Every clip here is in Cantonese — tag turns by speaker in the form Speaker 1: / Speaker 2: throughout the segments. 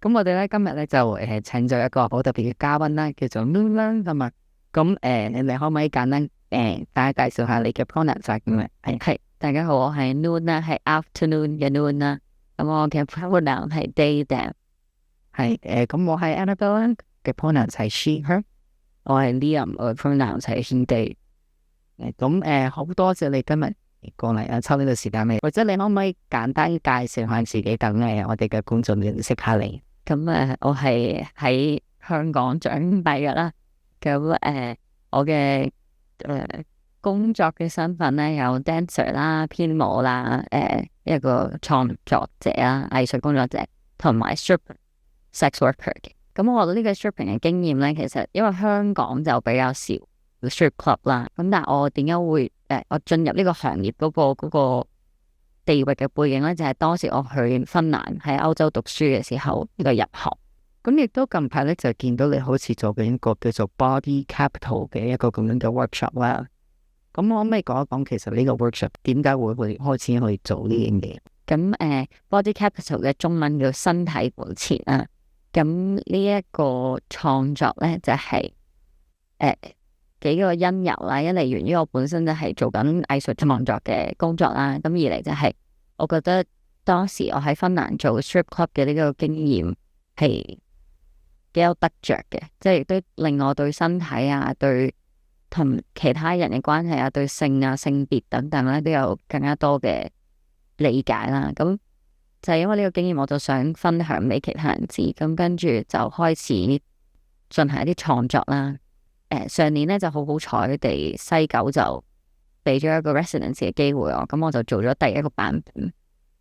Speaker 1: 咁我哋咧今日咧就請咗一個好特別嘅嘉賓啦，叫做 Noon 啦，咁啊，咁你可唔可以簡單大家介紹下你嘅 pronoun 係點樣？係，大家好，我係 Noon 啦，係 afternoon 嘅 Noon 啦。咁我嘅 pronoun 係 they them。係咁我係 Annabelle 嘅 pronoun 係 she her。我係 Liam，我嘅 pronoun 係 he they。咁好多謝你今日過嚟抽呢個時間嚟，或者你可唔可以簡單介紹下自己，等我哋嘅觀眾認識下你？咁我係喺香港長大嘅啦。咁我嘅工作嘅身份咧有 dancer 啦、編舞啦、一個創作者啦、藝術工作者，同埋 stripper、sex worker 嘅。咁我覺得呢個 stripping 嘅經驗咧，其實因為香港就比較少 strip club 啦。咁但係我點解會我進入呢個行業嗰個地域嘅背景咧，就係當時我去芬蘭喺歐洲讀書嘅時候呢個入行。咁亦都近排咧就見到你好似做緊一個叫做 Body Capital 嘅一個咁樣嘅 workshop 啦。咁我可唔可以講一講其實呢個 workshop 點解會開始去做呢樣嘢？咁Body Capital 嘅中文叫身體本錢啊。咁呢一個創作咧就係幾個因由啦。一嚟源於我本身就係做緊藝術創作嘅工作啦。咁二嚟就係我覺得當時我喺芬蘭做 strip club 嘅呢個經驗係幾有得着嘅，即係亦都令我對身體啊、對同其他人嘅關係啊、對性啊、性別等等咧都有更加多嘅理解啦。咁就係因為呢個經驗，我就想分享俾其他人知。咁跟住就開始進行一啲創作啦。上年咧就好彩地西九就俾咗一個 residence 嘅機會我，咁我就做咗第一個版本。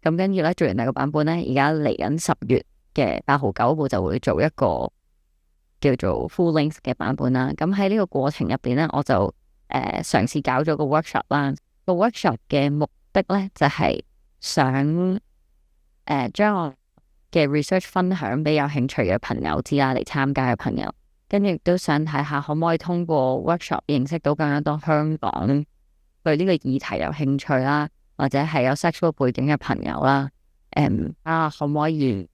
Speaker 1: 咁跟住咧做完第一個版本咧，而家嚟緊10月嘅8號9號就會做一個叫做 full length 嘅版本啦。咁喺呢個過程入邊咧，我就嘗試搞咗個 workshop 啦。個 workshop 嘅目的咧就係想將我嘅 research 分享俾有興趣嘅朋友知啦，嚟參加嘅朋友，跟住亦都想睇下可唔可以通過 workshop 認識到更加多香港對呢個議題有興趣啦，或者係有 sexual 背景嘅朋友啦。可唔可以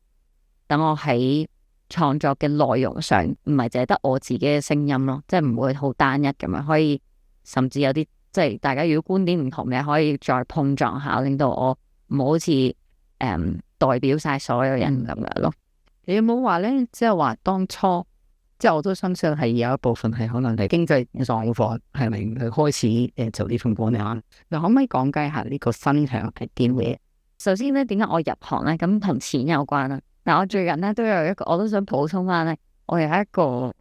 Speaker 1: 等我喺創作嘅內容上唔係淨係得我自己嘅聲音咯，即係唔會好單一咁樣，可以甚至有啲即係大家如果觀點唔同嘅，可以再碰撞下，令到我唔好似代表晒所有人咁樣咯。你有冇話咧，即係話當初即係我都相信係有一部分係可能係經濟狀況係咪佢開始做呢份工啊？你可唔可以講解下呢個分享係點嘅？首先咧，點解我入行咧？咁同錢有關啦。但我最近咧都有一個，我都想補充翻咧，我有一個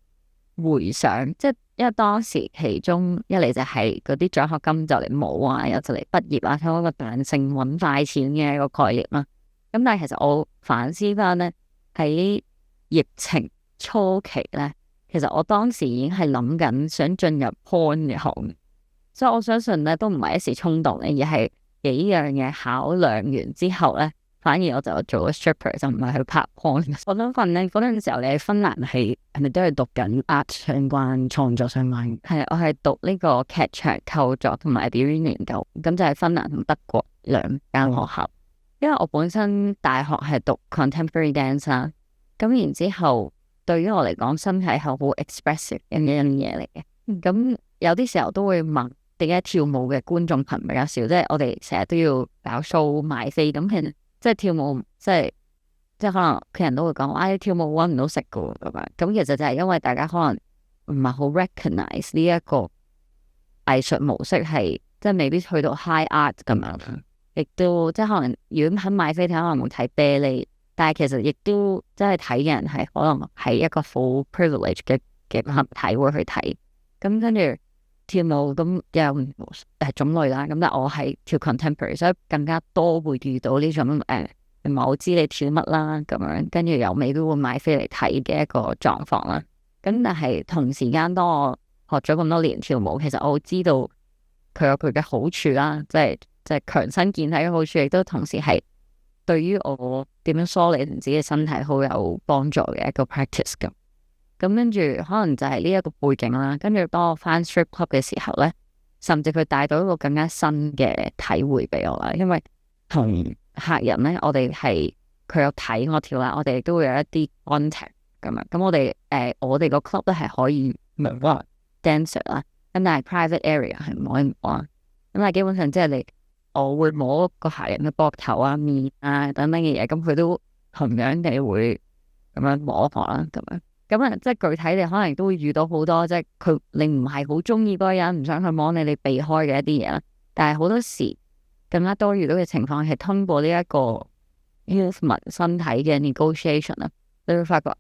Speaker 1: 回想，即係因為當時其中一嚟就係嗰啲獎學金就嚟冇啊，又就嚟畢業啊，睇一個彈性揾快錢嘅一個概念啦。咁但係其實我反思翻咧，喺疫情初期咧，其實我當時已經係諗緊想進入 porn 嘅行業，所以我相信咧都唔係一時衝動嘅，而係幾樣嘢考量完之後咧。反而我就做咗 stripper， 就唔係去拍 porn。我想問咧，嗰陣時候你喺芬蘭係咪都係讀緊 art 相關、創作相關？係，我係讀呢個劇場構作同埋表演研究，咁就係芬蘭同德國兩間學校。因為我本身大學係讀 contemporary dance 啦，咁然之後對於我嚟講，身體係好 expressive 嘅一樣嘢嚟嘅。咁有啲時候都會問，點解跳舞嘅觀眾群比較少？即係我哋成日都要搞 show 賣飛，咁其實即係跳舞，即係可能屋企人都會講，跳舞搵唔到食噶咁樣。咁其實就係因為大家可能唔係好 recognize 呢一個藝術模式係，即係未必去到 high art 咁樣。亦都即係可能如果肯買飛睇，可能會睇啤梨，但係其實亦都即係睇嘅人係可能係一個好 privilege 嘅體會去睇。咁跟住跳舞咁有種類啦，咁但係我係跳 contemporary， 所以更加多會遇到呢種唔係好知你跳乜啦咁樣，跟住又未必會買飛嚟睇嘅一個狀況啦。咁但係同時間，當我學咗咁多年跳舞，其實我知道佢有佢嘅好處啦，即係強身健體嘅好處，亦都同時係對於我點樣梳理自己嘅身體好有幫助嘅一個 practice 咁。咁跟住可能就係呢一個背景啦，跟住當我翻 strip club 嘅時候咧，甚至佢帶到一個更加新嘅體會俾我啦。因為同客人咧，我哋係佢有睇我跳啦，我哋亦都會有一啲 contact 咁樣。咁我哋個 club 咧係可以唔話 dancer 啦，咁但係 private area 係唔可以摸。咁但係基本上即係我會摸個客人嘅膊頭啊、面啊等等嘅嘢，咁佢都同樣地會咁樣摸我啦，咁樣。咁啊，即係具體你可能都會遇到好多，即係你唔係好中意嗰個人，唔想去摸你，你避開嘅一啲嘢啦。但係好多時更加多遇到嘅情況係通過呢一個 movement 身體嘅 negotiation 啦，你會發覺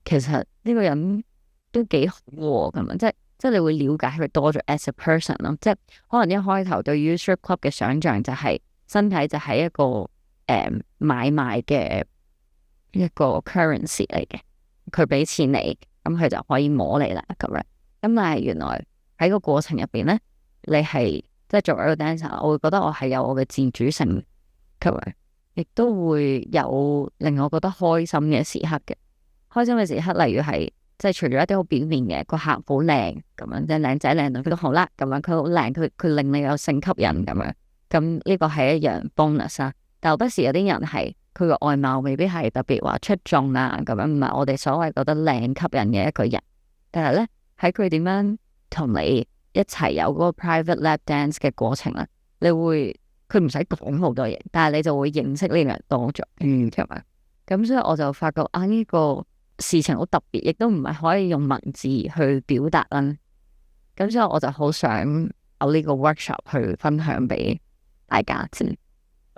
Speaker 1: 其實呢個人都幾好喎，咁樣即係你會了解佢多咗 as a person 咯。即係可能一開頭對於 strip club 嘅想象就係身體就係一個買賣嘅一個 currency 嚟嘅。佢俾錢你，咁佢就可以摸你啦，咁樣。咁但係原來喺個過程入邊咧，你係即係作為一個 dancer，我會覺得我係有我嘅自主性，咁樣，亦都會有令我覺得開心嘅時刻嘅。開心嘅時刻，例如係即係除咗一啲好表面嘅，個客好靚咁樣，即係靚仔靚女，佢都好啦，咁樣佢好靚，佢令你有性吸引咁樣。咁呢個係一樣 bonus 啊。但係不時有啲人係。佢個外貌未必係特別話出眾啊，咁樣唔係我哋所謂覺得靚吸引嘅一個人。但係咧喺佢點樣同你一齊有嗰個 private lap dance 嘅過程咧，佢唔使講好多嘢，但係你就會認識呢個人多咗，係咪？咁所以我就發覺啊，呢個事情好特別，亦都唔係可以用文字去表達啦。咁所以我就好想有呢個 workshop 去分享俾大家知。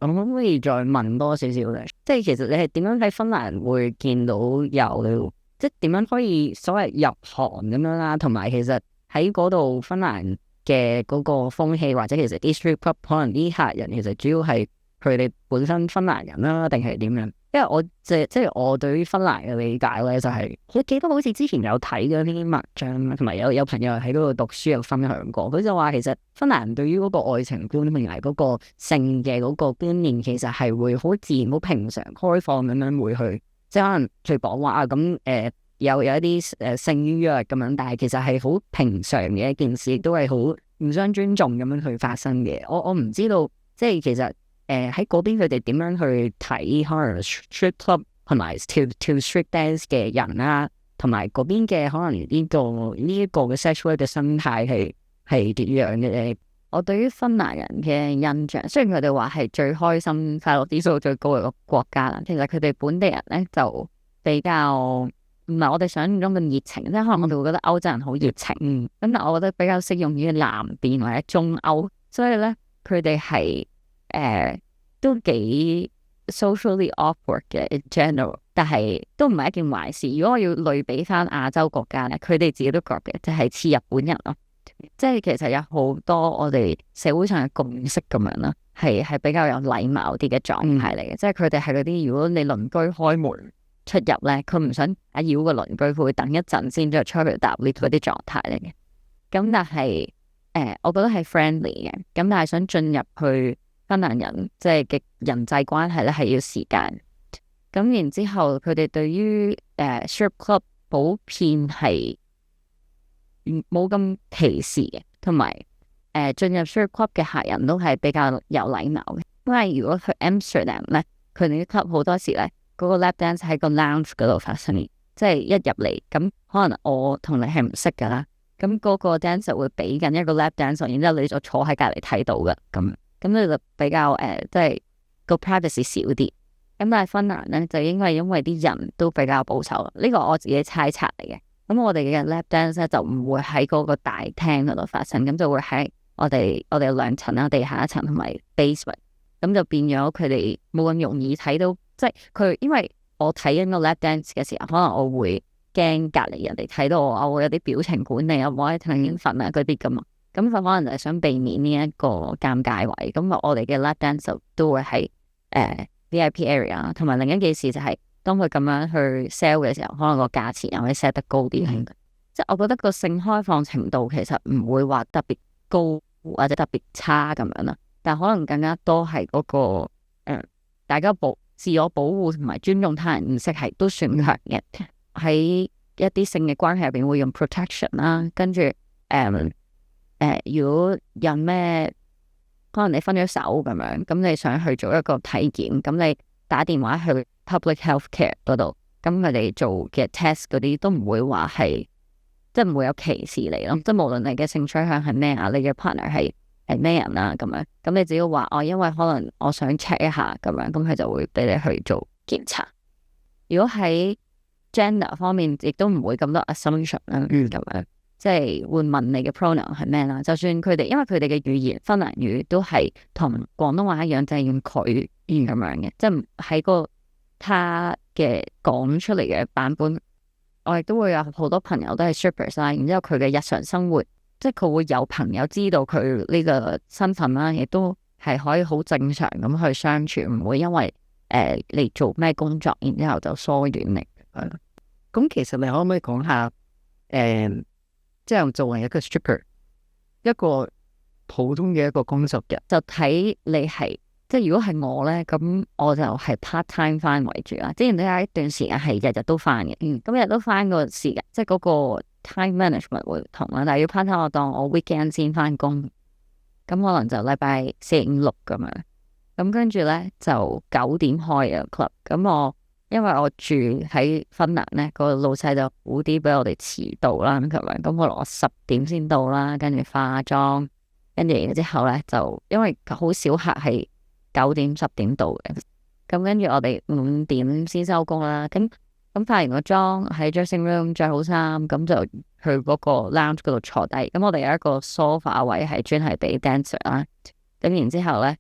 Speaker 1: 我可唔可以再問多少少咧？即係其實你係點樣喺芬蘭會見到有，即係點樣可以所謂入行咁樣啦？同埋其實喺嗰度芬蘭嘅嗰個風氣，或者其實啲 strip club 可能啲客人其實主要係佢哋本身芬蘭人啦，定係點樣？因為我即係我對於芬蘭嘅理解咧，就係我記得好似之前有睇咗呢啲文章，同埋有朋友喺嗰度讀書有分享過，佢就話其實芬蘭人對於嗰個愛情觀同埋嗰個性嘅嗰個觀念，其實係會好自然、好平常、開放咁樣會去，即係可能譬如講話啊咁有一啲性於約咁樣，但係其實係好平常嘅一件事，亦都係好互相尊重咁樣去發生嘅。我唔知道，即係其實。喺嗰邊佢哋點樣去睇可能 strip club 同埋跳 strip dance 嘅人啦，同埋嗰邊嘅可能呢一個嘅 sexual 嘅生態係點樣嘅咧？我對於芬蘭人嘅印象，雖然佢哋話係最開心、快樂指數最高嘅個國家啦，其實佢哋本地人咧就比較唔係我哋想象中咁熱情，即係可能我哋會覺得歐洲人好熱情，咁但係我覺得比較適用於南邊或者中歐，所以咧佢哋係。都幾 socially awkward 嘅 in general， 但係都唔係一件壞事。如果我要類比翻亞洲國家咧，佢哋自己都覺嘅，就係似日本人咯。即係其實有好多我哋社會上嘅共識咁樣啦，係比較有禮貌啲嘅狀態嚟嘅。即係佢哋係嗰啲，如果你鄰居開門出入咧，佢唔想打擾個鄰居，佢會等一陣先再出去搭 lift 嗰啲狀態嚟嘅。咁但係我覺得係 friendly 嘅。咁但係想進入去。芬蘭人即係嘅人際關係咧，係要時間。咁然之後，佢哋對於strip club 普遍係冇咁歧視嘅，同埋進入 strip club 嘅客人都係比較有禮貌嘅。因為如果去 Amsterdam 咧，佢哋啲 club 好多時咧，嗰個 lap dance 喺個 lounge 嗰度發生，即係一入嚟咁，可能我同你係唔識噶啦，咁嗰個 dancer 會俾緊一個 lap dance，然之後你就坐喺隔離睇到嘅咁。咁你就比較即係個 privacy 少啲。咁但係芬蘭咧，就應該係因為啲人都比較保守。呢個我自己猜測嚟嘅。咁我哋嘅 lap dance 咧就唔會喺嗰個大廳嗰度發生，咁就會喺我哋兩層啦，地下一層同埋 basement。咁就變咗佢哋冇咁容易睇到，即係佢因為我睇緊個 lap dance 嘅時候，可能我會驚隔離人哋睇到我會有啲表情管理啊，或者睇眼瞓啊嗰啲咁啊。咁佢可能就係想避免呢一個尷尬位，咁我哋嘅 lap dance 都會喺VIP area， 同埋另一件事就係當佢咁樣去 sell 嘅時候，可能個價錢又可以 set 得高啲，即係我覺得個性開放程度其實唔會話特別高或者特別差咁樣啦，但可能更加多係嗰個大家自我保護同埋尊重他人意識係都算強嘅，喺一啲性嘅關係入邊會用 protection 啦，跟住如果有咩可能你分咗手咁樣，咁你想去做一個體檢，咁你打電話去 public healthcare 嗰度，咁佢哋做嘅 test 嗰啲都唔會話係，即係唔會有歧視嚟咯。即係無論你嘅性取向係咩啊，你嘅 partner 係咩人啊咁樣，咁你只要話因為可能我想 check 一下咁樣，咁佢就會俾你去做檢查。如果喺 gender 方面，亦都唔會咁多 assumption 啦，咁樣即係會問你嘅 pronoun 係咩啦。就算佢哋因為佢哋嘅語言芬蘭語都係同廣東話一樣，就係用佢咁樣嘅，即係喺個他嘅講出嚟嘅版本。我亦都會有好多朋友都係 strippers 啦，然之後佢嘅日常生活，即係佢會有朋友知道佢呢個身份啦，亦都係可以好正常咁去相處，唔會因為你做咩工作，然之後就疏遠你。
Speaker 2: 咁其實你可唔可以講下即係作為一個 stripper 一個普通嘅一個工作日，
Speaker 1: 就睇你係即係如果係我咧，咁我就係 part time 翻為主啦。之前都有一段時間係日日都翻嘅，咁日日都翻個時間，即係嗰個 time management 會唔同啦。但係要 part time，我當我 weekend 先翻工，咁可能就禮拜4、5、6咁樣。咁跟住咧就9點開嘅 club，咁我因為我住喺芬蘭咧，個老細就好啲俾我哋遲到啦，咁樣，咁我10點先到啦，跟住化妝，跟住之後咧就因為好少客係9點10點到嘅，咁跟住我哋5點先收工啦，咁化完個妝喺 dressing room 着好衫，咁就去嗰個 lounge 嗰度坐低，咁我哋有一個 sofa 位係專係俾 dancer 啦，咁然之後咧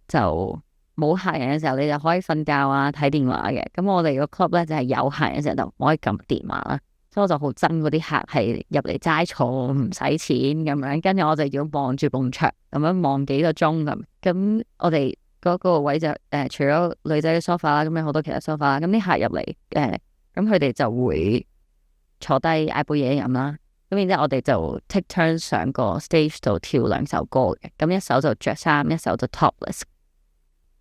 Speaker 1: 就冇客人嘅時候，你就可以瞓覺啊、睇電話嘅。咁我哋個 club 咧就係有客人嘅時候就唔可以撳電話啦。所以我就好憎嗰啲客係入嚟齋坐唔使錢咁樣，跟住我就要望住埲牆咁樣望幾個鐘咁。咁我哋嗰個位就除咗女仔嘅 sofa 啦，咁有好多其他 sofa 啦。咁啲客入嚟咁佢哋就會坐低嗌杯嘢飲啦。咁然之後我哋就 take turn 上個 stage 度跳2首歌嘅。咁一首就着衫，一首就 topless。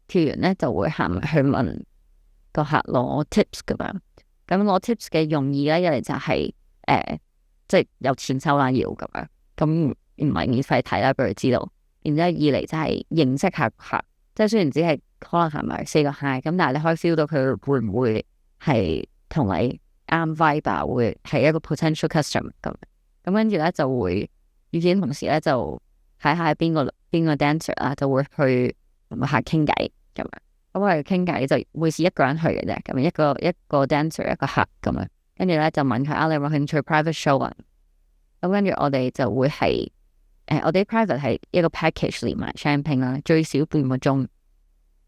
Speaker 1: 跳完咧就會行去問個客攞 tips 咁樣，咁攞 tips 嘅用意咧，一嚟就係即係有錢收啦要咁樣，咁唔係免費睇啦，俾佢知道。然之後二嚟就係認識下客，即係雖然只係可能係咪4個 hi，咁但係你可以 feel 到佢會唔會係同你啱 vibe，會係一個 potential customer 咁。咁跟住咧就會與此同時咧就睇下邊個 dancer 啦，就會去同個客傾偈。咁樣，咁我哋傾偈就會是一個人去嘅啫，咁一個 dancer 一個客咁樣，跟住咧就問佢你有冇興趣 private show 啊？咁跟住我哋就會係我哋 private 係一個 package 連埋 champagne 啦，最少半個鐘，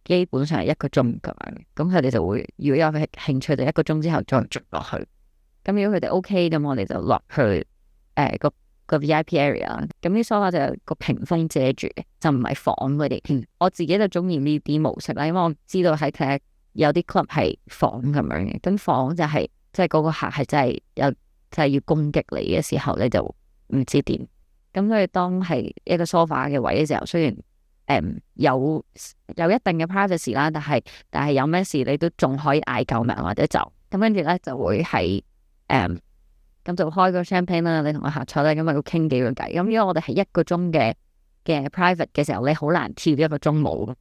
Speaker 1: 基本上係1個鐘咁樣。咁佢哋就會如果有興趣，就1個鐘之後再續落去。咁如果佢哋 OK，咁我哋就落去個 VIP area，咁啲 sofa 就有個屏風遮住嘅，就唔係房嗰啲。我自己就中意呢啲模式啦，因為我知道喺佢有啲 club 係房咁樣嘅，咁房就係即係嗰個客係真係有就係要攻擊你嘅時候，你就唔知點。咁所以當係一個 sofa 嘅位嘅時候，雖然有一定嘅 privacy 啦，但係有咩事你都仲可以嗌救命或者走。咁跟住咧就會係咁就開個 champagne 啦，你同個客坐咧，咁咪要傾幾個偈。咁如果我哋係1個鐘嘅 private 嘅時候，你好難跳1個鐘舞。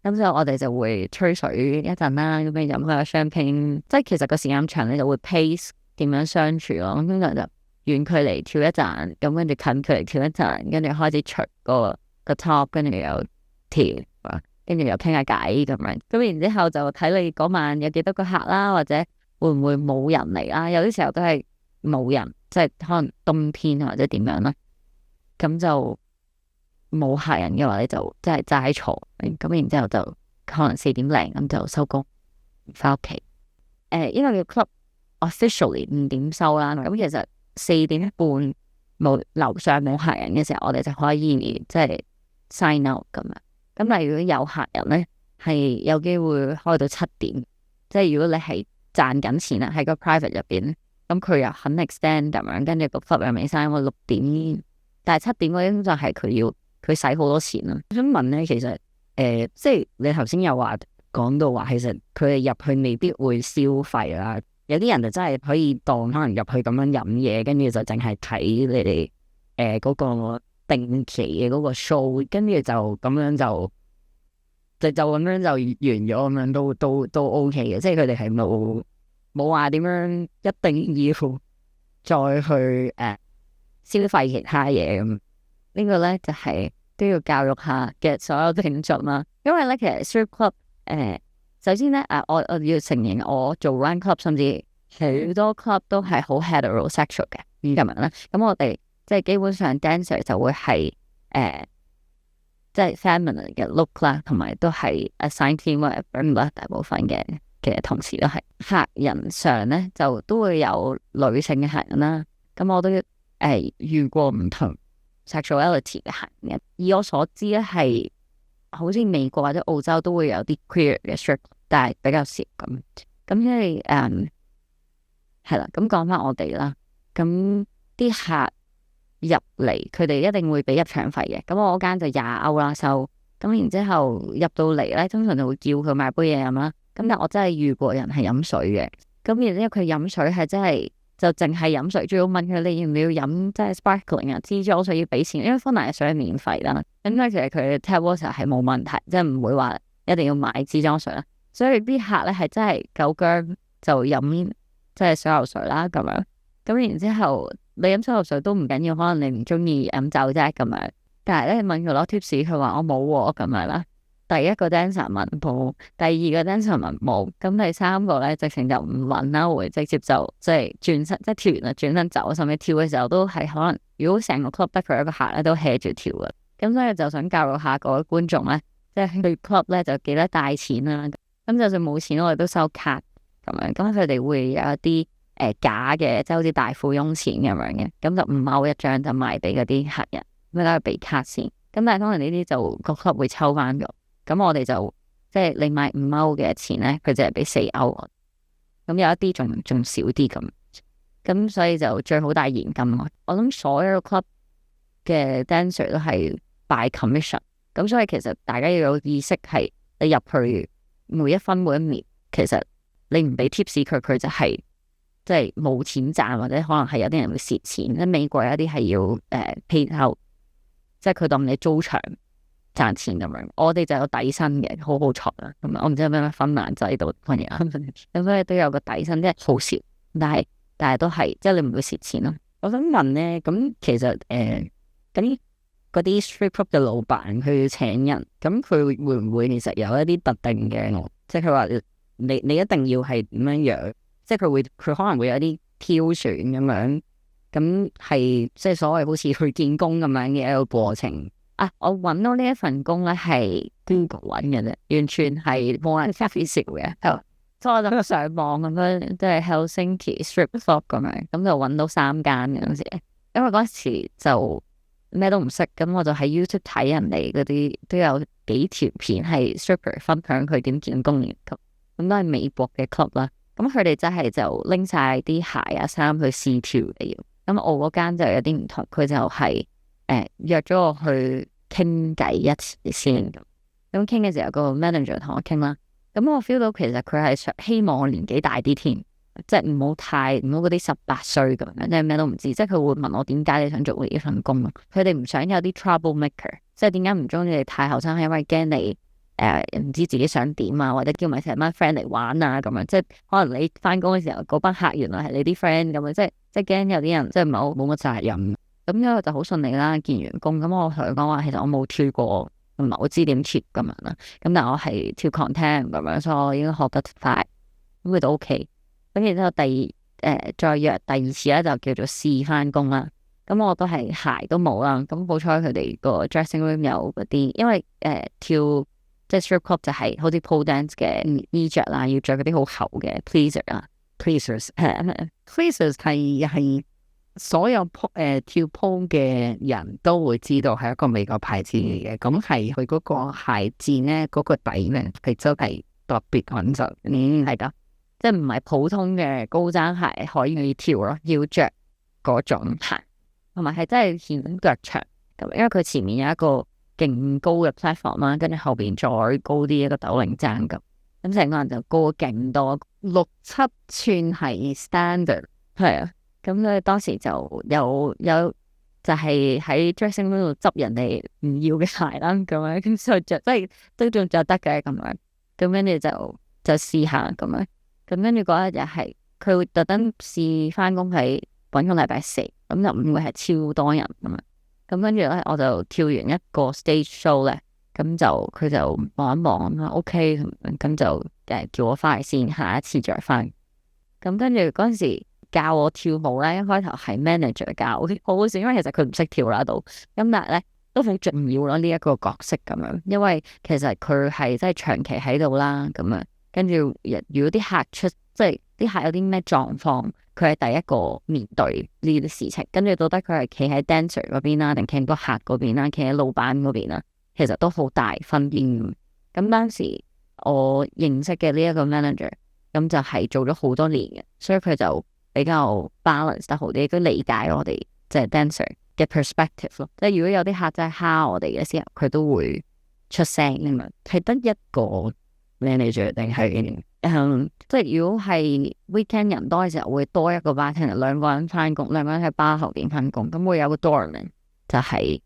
Speaker 1: 咁之後我哋就會吹水一陣啦，咁樣飲下 champagne。即係其實個時間長，你就會 pace 點樣相處咯。咁跟住就遠距離跳一陣，咁跟住近距離跳一陣，跟住開始除個 top，跟住又跳，跟住又傾下偈咁樣。咁然之後就睇你嗰晚有幾多個客啦，或者會唔會冇人嚟啦？有啲時候都係冇人，即係可能冬天或者點樣啦，咁就冇客人嘅話，你就即係齋坐，咁然之後就可能4點零咁就收工翻屋企。因為個 club officially 5點收啦，咁其實4點半冇樓上冇客人嘅時候，我哋就可以即係 sign out 咁樣。咁但係如果有客人咧，係有機會開到7點，即係如果你係賺緊錢啦喺個 private 入邊。咁佢又肯 extend 咁樣，跟住個 club 又未閂，我6點，但係7點嗰啲就係佢使好多錢啦。我想問咧，其實即係你頭先又講到話，其實佢哋入去未必會消費啦。有啲人就真係可以當可能入去咁樣飲嘢，跟住就淨係睇你哋嗰個定期嘅嗰個 show，跟住就咁樣就就咁樣就完咗咁樣都 OK 嘅，即係佢哋係冇話點樣一定要再去消費其他嘢咁。呢個咧就係都要教育下嘅所有聽眾啦。因為咧其實 strip club 首先咧我要承認我做 run club 甚至好多 club 都係好 heterosexual 嘅咁樣啦。咁我哋即係基本上 dancer 就會係即係 feminine 嘅 look 啦，同埋都係 assign team 啦，大部分嘅同事都係客人上咧就都會有女性嘅客人啦。咁我都遇過唔同 sexuality 嘅客人，以我所知咧係好似美國或者澳洲都會有啲 queer 嘅 strip， 但係比較少咁。咁因為係啦，咁講翻我哋啦，咁啲客入嚟，佢哋一定會俾入場費嘅。咁我嗰間就$20啦收。咁然之後入到嚟咧，通常就會叫佢買杯嘢飲啦。咁但我真係遇過人係飲水嘅。咁然之後佢飲水係真係就淨係飲水，仲要問佢你要唔要飲即係 sparkling 啊，支裝水要俾錢，因為芬蘭嘅水係免費啦。咁所以其實佢 tap water 係冇問題，即係唔會話一定要買支裝水啦。所以啲客咧係真係夠薑就飲即係水喉水啦咁樣。咁然之後你飲水喉水都唔緊要，可能你唔中意飲酒啫咁樣。但係咧問佢攞 tips，佢話我冇喎咁樣啦。第一個 dancer 問冇，第二個 dancer 問冇，咁第三個咧直情就唔問啦，會直接就即係轉身，即係跳完啦轉身走，甚至跳嘅時候都係可能，如果成個 club 得佢一個客咧，都 hea 住跳嘅。咁所以就想教育下各位觀眾咧，即係去 club 咧就記得帶錢啦。咁就算冇錢，我哋都收卡咁樣。咁佢哋會有一啲假嘅，即係好似大富翁錢咁樣嘅，咁就唔踎一張就賣俾嗰啲客人，咁等佢俾卡先。咁但係當然呢啲就個 club 會抽翻咗。咁我哋就即係你買$5嘅錢咧，佢就係俾$4。咁有一啲仲少啲咁所以就最好帶現金。我諗所有 club 嘅 dancer 都係 by commission。咁所以其實大家要有意識係你入去每一分每一秒，其實你唔俾 tips 佢就係即係冇錢賺，或者可能係有啲人會蝕錢。喺美國有一啲係要pay out，即係佢當你租場賺錢咁樣。我哋就有底薪嘅，好好彩啦。咁我唔知有咩芬蘭制度乜嘢，咁所以都有個底薪，即係好少，但係都係即係你唔會蝕錢咯。我想問咧，咁其實咁嗰啲 strip club 嘅老闆佢要請人，咁佢會唔會其實有一啲特定嘅，即係佢話你一定要係點樣樣，即係佢可能會有啲挑選咁樣，咁係即係所謂好似去見工咁樣嘅一個過程。我揾到呢一份工咧係 Google 揾嘅啫，完全係冇人介紹嘅。所以我就上網咁樣，即係 Helsinki strip club 咁樣，咁就揾到3間嗰陣時，因為嗰時就咩都唔識，咁我就喺 YouTube 睇人哋嗰啲都有幾條片係 stripper 分享佢點見工嘅，咁都係美國嘅 club 啦。咁佢哋真係就拎晒啲鞋啊衫去試跳嘅要。咁我嗰間就有啲唔同，佢就係約咗我去傾偈一次先咁。咁傾嘅時候個 manager 同我傾啦，咁我 feel 到其實佢係希望我年紀大啲添，即係唔好嗰啲18歲咁樣，即係咩都唔知。即係佢會問我點解你想做呢份工，佢哋唔想有啲 trouble maker， 即係點解唔中意你太後生，係因為驚你唔知自己想點啊，或者叫埋成班 friend 嚟玩啊咁樣。即係可能你翻工嘅時候嗰班客原來係你啲 friend 咁樣，即係驚有啲人即係唔係好冇乜責任。咁樣就好順利啦，見完工。咁我同佢講話，其實我冇跳過，唔係我知點跳咁樣啦。咁但係我係跳 content 咁樣，所以我應該學得快。咁佢都 OK。咁然之後再約第2次咧，就叫做試翻工啦。咁我都係鞋都冇啦。咁好彩佢哋個 dressing room 有嗰啲，因為跳即係 strip club 就係好似 pole dance 嘅衣着啦，要着嗰啲好厚嘅 pleaser 啦
Speaker 2: pleasers 係。所有跳 pole 嘅人都會知道係一個美國牌子嚟嘅，咁係佢嗰個鞋墊咧，嗰個底咧係真係特別穩陣。
Speaker 1: 係噶，即係唔係普通嘅高踭鞋可以跳咯，要着嗰種鞋，同埋係真係顯腳長咁，因為佢前面有一個勁高嘅 platform 啦，跟住後邊再高啲一個斗零踭咁成個人就高咗勁多
Speaker 2: ，6-7寸係 standard，
Speaker 1: 係啊。咁所以當時就有就係喺 dressing room 度執人哋唔要嘅鞋啦，咁樣咁所以着即係都仲着得嘅咁樣，咁跟住就試下咁樣，咁跟住嗰日又係佢會特登試翻工喺揾個禮拜四，咁就唔會係超多人咁樣，咁跟住咧我就跳完一個 stage show 咧，咁就佢就望一望啦，OK 咁就叫我翻嚟先，下一次再翻。咁跟住嗰陣時教我跳舞咧，一開頭係 manager 教，好好笑，因為其實佢唔識跳啦到，咁但係咧都好重要咯呢一個角色咁樣，因為其實佢係真係長期喺度啦，咁樣跟住如果啲客出，即係啲客有啲咩狀況，佢係第一個面對呢啲事情，跟住到底佢係企喺 dancer 嗰邊啦，定企喺個客嗰邊啦，企喺老闆嗰邊啦，其實都好大分別。咁當時我認識嘅呢一個 manager，咁就係做咗好多年嘅，所以佢就比較 balance 得好啲，都理解我哋即係 dancer 嘅 perspective 咯。即係如果有啲客真係蝦我哋嘅時候，佢都會出聲咁樣。係得一個 manager 定係即係如果係 weekend 人多嘅時候，會多一個 bartender，兩個人翻工，兩個人喺吧後邊翻工，咁會有個 doorman 就係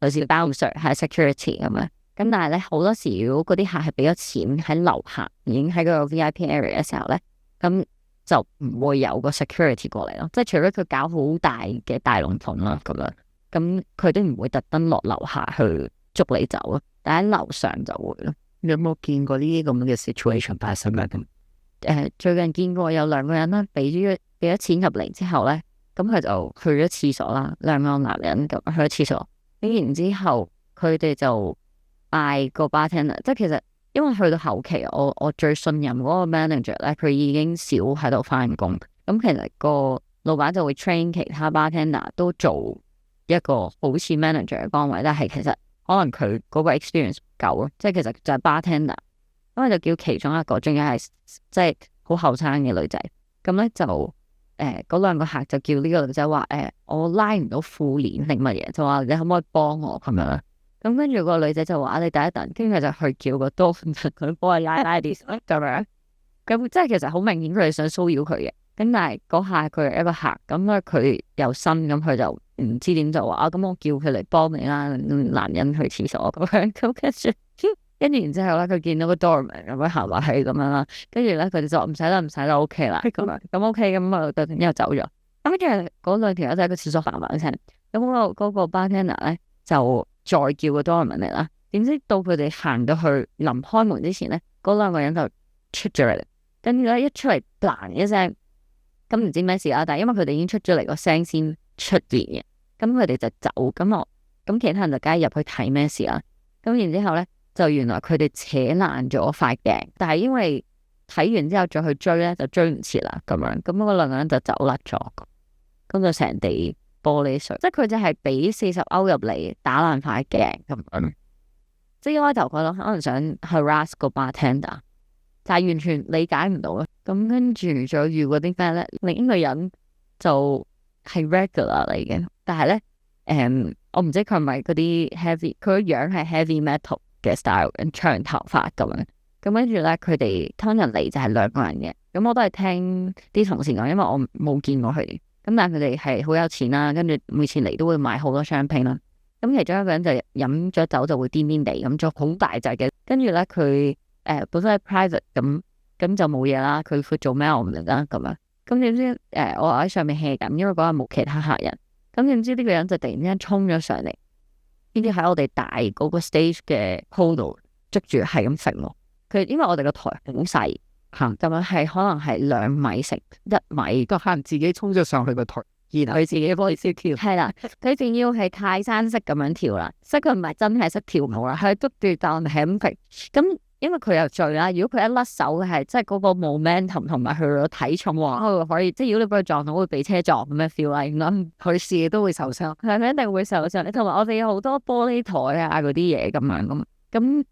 Speaker 1: 類似 bouncer 係 security 咁樣。咁但係咧好多時，如果嗰啲客係俾咗錢喺樓下，已經喺個 VIP area 嘅時候咧，咁就唔會有個 security 過嚟咯。即係除非佢搞好大嘅大龍鳳啦咁樣，咁佢都唔會特登落樓下去捉你走咯。但喺樓上就會咯。
Speaker 2: 你有冇見過呢啲咁嘅 situation 發生啊？
Speaker 1: 最近見過有兩個人啦，俾咗錢入嚟之後咧，咁佢就去咗廁所啦。兩個男人咁去咗廁所，然之後佢哋就嗌個 bartender，即係其實因為去到後期，我最信任嗰個 manager 咧，佢已經少喺度翻工。咁其實個老闆就會 train 其他 bartender 都做一個好似 manager 嘅崗位，但係其實可能佢嗰個 experience 唔夠咯，即係其實就係 bartender，咁就叫其中一個，仲要係即係好後生嘅女仔。咁咧就嗰兩個客就叫呢個女仔話我拉唔到褲鏈定乜嘢，就話你可唔可以幫我咁樣。咁跟住個女仔就話你等一等，跟住就去叫個多佢幫我拉啲咁樣。咁即係其實好明顯佢係想騷擾佢嘅。咁但係嗰下佢係一個客，咁咧佢又新，咁佢就唔知點就話咁我叫佢嚟幫你啦，男人去廁所咁樣。咁跟住然之後咧，佢見到個 doorman 咁樣行埋去咁樣啦，跟住咧佢哋就話唔使啦，OK 啦咁樣，咁 OK 咁啊，突然之後走咗。咁跟住嗰兩條友就喺個廁所行埋一齊，咁嗰個 bartender 咧就再叫個 doorman 嚟啦。點知到佢哋行到去臨開門之前咧，嗰兩個人就出咗嚟，跟住咧一出嚟嘭一聲，咁唔知咩事啦。但係因為佢哋已經出咗嚟個聲先出現嘅，咁佢哋就走。咁其他人就梗係入去睇咩事啦。咁然之後咧，就原來佢哋扯爛咗塊鏡，但係因為睇完之後再去追咧，就追唔切啦咁樣。咁嗰兩個人就走甩咗，咁就成地玻璃碎。即係佢就係俾40歐入嚟打爛塊鏡咁樣。即係一開頭佢可能想 harass 個 bartender，但係完全理解唔到咯。咁跟住再遇嗰啲咩咧？另一個人就係 regular 嚟嘅，但係咧我唔知佢係咪嗰啲 heavy，佢個樣係 heavy metal 嘅 style， 長頭髮咁樣。咁跟住咧，佢哋通常嚟就係兩個人嘅。咁我都係聽啲同事講，因為我冇見過佢哋。咁但係佢哋係好有錢啦，跟住每次嚟都會買好多商品啦。咁其中一個人就飲咗酒就會癲癲地咁，做好大隻嘅。跟住咧佢本身係 private 咁就冇嘢啦。佢做咩我唔明啦咁樣。咁點知我喺上面 hea 緊，因為嗰日冇其他客人。咁點知呢個人就突然之間衝咗上嚟，呢啲喺我哋大嗰個 stage 嘅 pole 度捉住係咁揈咯。佢因為我哋個台好細嚇，咁樣係可能係2米乘1米，
Speaker 2: 個客人自己衝咗上去個台，然後佢自己幫你先跳。
Speaker 1: 係啦，佢仲要係泰山式咁樣跳啦，即係佢唔係真係識跳舞啦，係捉住但係咁揈。咁因為佢又醉啦，如果佢一甩手嘅係即係嗰個 momentum 同埋佢個體重話，佢可以即係如果你俾佢撞到會俾車撞咁嘅 feel 啦，咁
Speaker 2: 佢試嘢都會受傷，
Speaker 1: 係佢一定會受傷。同埋我哋有好多玻璃台啊嗰啲嘢咁樣咁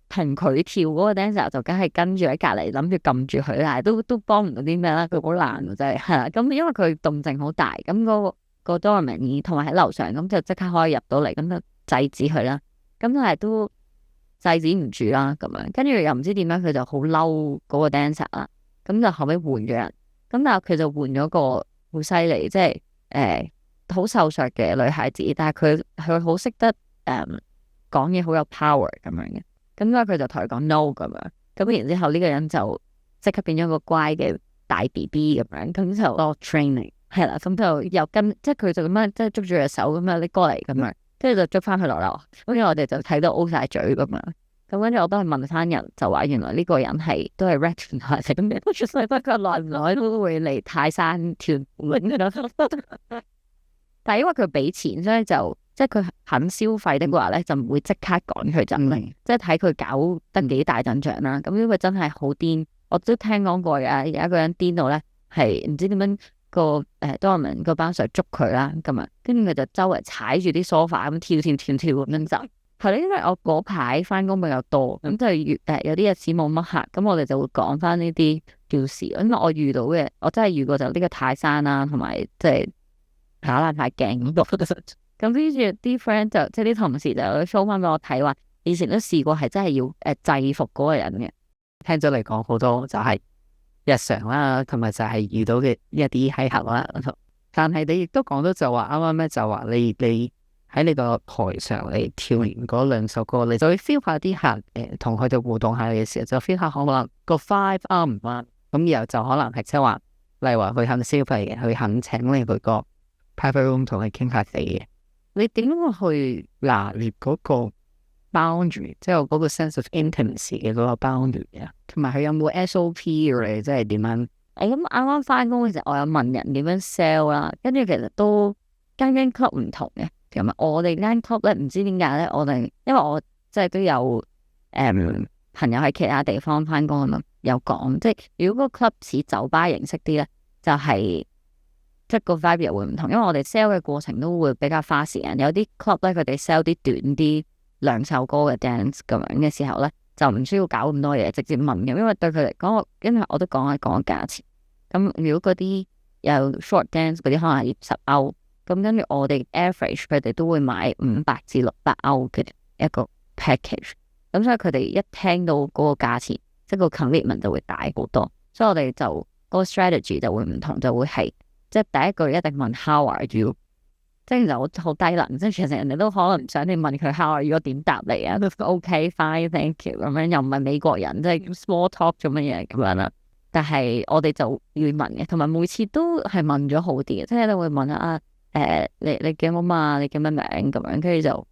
Speaker 1: 同佢跳嗰個 dancer 就梗係跟住喺隔離諗住撳住佢，但係都幫唔到啲咩啦，佢好難喎真係係啦。咁因為佢動靜好大，咁個 doorman 同埋喺樓上，咁就即刻可以入到嚟，咁就制止佢啦。咁但係都制止唔住啦，咁樣跟住又唔知點樣，佢就好嬲嗰個 dancer 啦。咁就後尾換咗人，咁但係佢就換咗個好犀利，即係好瘦削嘅女孩子，但係佢好識得講嘢好有 power 咁樣嘅，咁所以佢就同佢講 no 咁樣，咁然之後呢個人就即刻變咗個乖嘅大 BB 咁樣，咁就多 training 係啦，咁就又跟即係佢就咁樣即係捉住隻手咁樣，你過嚟咁樣，跟住就捉翻佢落樓，跟住我哋就睇到 O 晒嘴咁樣，咁跟住我都係問翻人，就話原來呢個人係都係 recognize 咁嘅，出世不過耐唔耐都會嚟泰山跳舞但係因為佢俾錢，所以就即係佢肯消費的話咧，就唔會即刻趕佢走，即係睇佢搞得幾大陣仗啦。咁因為真係好癲，我都聽講過有一個人癲到咧，係唔知點樣個Dorman 個班 Sir 捉佢啦，咁啊，跟住佢就周圍踩住啲 sofa 咁跳咁樣走。係咧，因為我嗰排翻工比較多，咁就有啲日子冇乜客，咁我哋就會講翻呢啲叫事。因為我遇到嘅，我真係遇過就呢個泰山啦，同埋即係打爛塊鏡咁。咁跟住啲 friend 就即係啲同事就 show 翻俾我睇，話以前都試過係真係要制服嗰個人嘅。聽咗嚟講好多就係日常啦，同埋就係遇到嘅一啲欺客啦。但係你亦都講到就話啱啱咧，就話你喺你個台上你跳完嗰兩首歌，你就會 feel 下啲客同佢哋互動下嘅時候，就 feel 下可能個 vibe 啱唔啱。咁然後就可能係即係話，例如話佢肯消費嘅，佢肯請你去個 private room 同佢傾下偈嘅。你點樣去拿捏嗰個 boundary， 即係嗰個 sense of intimacy 嘅嗰個 boundary 啊？同埋佢有冇 SOP 嘅？即係點樣？咁啱啱翻工嘅時候，我有問人點樣 sell 啦，跟住其實都間 club 唔同嘅。咁我哋間 club 咧，唔知點解咧，因為我即係都有朋友喺其他地方翻工啊嘛，有講即係如果個 club 似酒吧形式啲咧，就係即係個 vibe 又會唔同，因為我哋 sell 嘅過程都會比較花時間。有啲 club 咧，佢哋 sell 啲短啲兩首歌嘅 dance 咁樣嘅時候咧，就唔需要搞咁多嘢，直接問嘅，因為對佢嚟講，因為我都講價錢。咁如果嗰啲有 short dance 嗰啲，可能係10歐。咁跟住我哋 average 佢哋都會買500至600歐嘅一個 package，咁所以佢哋一聽到嗰個價錢，即係個 commitment 就會大好多，所以我哋就嗰個 strategy 就會唔同，就會係即係第一句一定問 How are you， 即係就好低能，即係其實人哋都可能唔想你問佢 How are you， 點答你啊，都 OK fine thank you 咁樣，又唔係美國人，即係 small talk 做乜嘢咁樣啦。但係我哋就要問嘅，同埋每次都係問咗好啲嘅，即係你會問下你叫乜嘛？你叫乜名咁樣？跟住就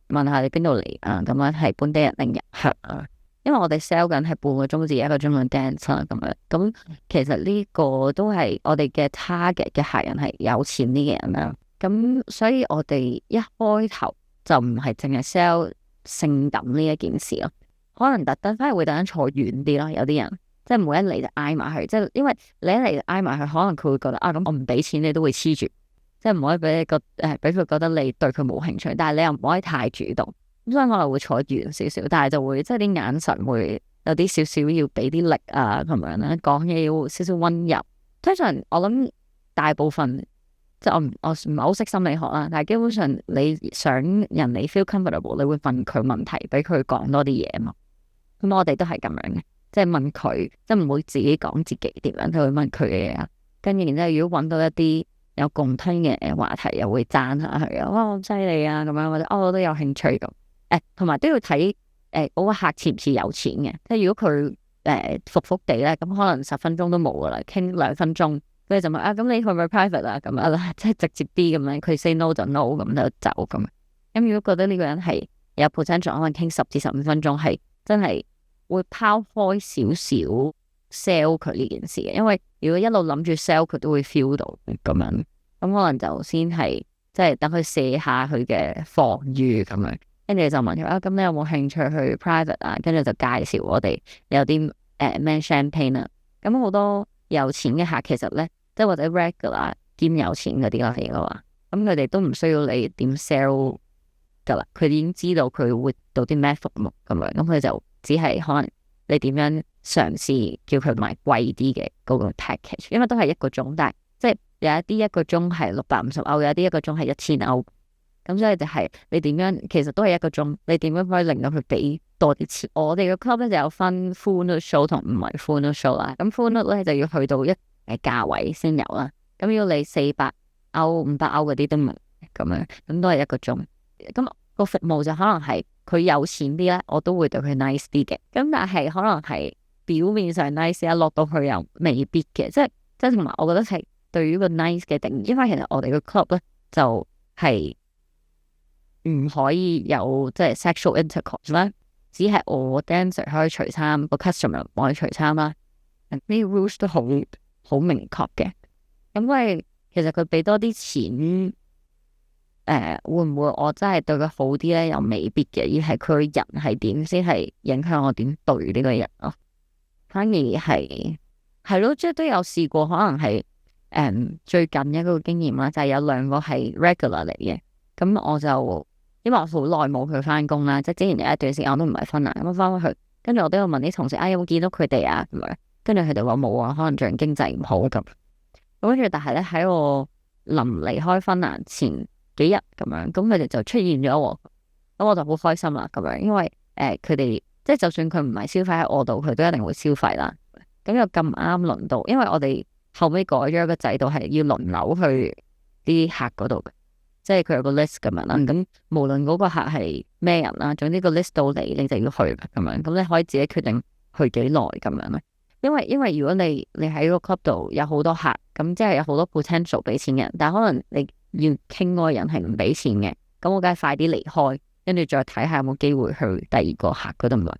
Speaker 1: 問下你邊度嚟啊？咁樣係本地人定人客啊？因為我哋 sell 緊係半個鐘至1個鐘嘅 dance 啦，咁樣咁其實呢個都係我哋嘅 target 嘅客人係有錢啲嘅人啦。咁所以我哋一開頭就唔係淨係 sell 性感呢一件事咯，可能特登反而會等陣坐遠啲咯。有啲人即係唔會一嚟就挨埋去，即係因為你一嚟就挨埋去，可能佢會覺得啊，咁我唔俾錢你都會黐住。即係唔可以俾佢覺得你對佢冇興趣，但係你又唔可以太主動，咁所以我哋會坐遠少少，但係就會即係啲眼神會有啲少少要俾啲力啊咁樣啦，講嘢要少少溫柔。通常我諗大部分即係我唔係好識心理學啦，但係基本上你想人哋 feel comfortable， 你會問佢問題，俾佢講多啲嘢嘛。咁我哋都係咁樣嘅，即係問佢，即係唔會自己講自己點樣，就會問佢嘅嘢啊。跟住然之後，如果揾到一啲有共通嘅話題，又會讚下佢啊，哇，好犀利啊咁樣，或者我都有興趣咁。同埋都要睇嗰個客似唔似有錢嘅，即係如果佢服服地咧，咁可能10分鐘都冇噶啦，傾2分鐘，跟住就問啊，咁你去唔去 private 啊？咁樣啦，即係直接啲咁樣，佢 say no 就 no 咁就走咁。咁如果覺得呢個人係有 potential，可能傾10至15分鐘，係真係會拋開少少 sell 佢呢件事嘅，因為如果一路諗住 sell 佢都會 feel 到咁樣，咁可能就先係即係等佢卸下佢嘅防禦咁樣，跟住就問佢啊，咁你有冇興趣去 private 啊？跟住就介紹我哋有啲man champagne 啊，咁好多有錢嘅客其實咧，即係或者 regular 兼有錢嗰啲啦嚟嘅話，咁佢哋都唔需要你點 sell 噶啦，佢哋已經知道佢會到啲咩服務咁樣，咁佢就只係可能你點樣嘗試叫佢買貴啲嘅嗰個 package， 因為都係1個鐘，但係即係有一啲1個鐘係650歐，有啲1個鐘係1000歐，咁所以就係你點樣，其實都係1個鐘，你點樣可以令到佢俾多啲錢？我哋個 club 咧就有分 full note show 同唔係 full note show 啦，咁 full note 咧就要去到一價位先有啦，咁要你400歐、500歐嗰啲都冇咁樣，咁都係一個鐘。咁個服務就可能係佢有錢啲咧，我都會對佢 nice 啲嘅。咁但係可能係表面上 nice 啊，落到去又未必嘅。即係同埋，我覺得係對於個 nice 嘅定義，因為其實我哋個 club 咧就係唔可以有即係 sexual intercourse 啦，只係我 dancer 可以除衫，個 customer 唔可以除衫啦。呢啲 rules 都好明確嘅。咁因為其實佢俾多啲錢，會唔會我真係對佢好啲咧？又未必嘅，而係佢人係點先係影響我點對呢個人咯。反而係咯，即係都有試過，可能係最近一個經驗啦，就係有兩個係 regular 嚟嘅。咁我就因為我好耐冇去翻工啦，即係之前有一段時間我都唔係分啊，咁翻返去，跟住我都有問啲同事，有冇見到佢哋啊？咁樣，跟住佢哋話冇啊，可能最近經濟唔好咁。跟住但係咧喺我臨離開芬蘭前幾日咁樣，咁佢哋就出現咗喎，咁我就好開心啦咁樣，因為佢哋即係就算佢唔係消費喺我度，佢都一定會消費啦。咁又咁啱輪到，因為我哋後尾改咗一個制度，係要輪流去啲客嗰度嘅，即係佢有個 list 咁樣啦。咁無論嗰個客係咩人啦，總之個 list 到你就要去咁樣。咁你可以自己決定去幾耐咁樣咧。因為如果你喺個 club 度有好多客，咁即係有好多 potential 俾錢嘅人，但係可能你要傾嗰個人係唔俾錢嘅，咁我梗係快啲離開，跟住再睇下有冇機會去第二個客嗰度嚟。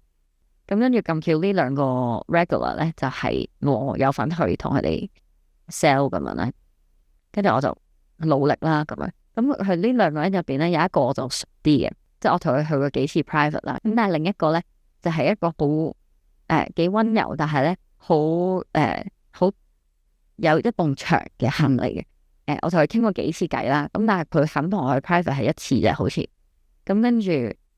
Speaker 1: 咁跟住咁巧呢兩個 regular 咧，就係我有份去同佢哋 sell 咁樣咧，跟住我就努力啦咁樣。咁佢呢兩個人入邊咧，有一個我就熟啲嘅，即係我同佢去過幾次 private 啦。咁但係另一個咧就係一個好幾溫柔，但係咧好有一埲牆嘅客嚟嘅。我同佢傾過幾次偈啦，咁但係佢肯同我去 private 係一次啫，好似。咁跟住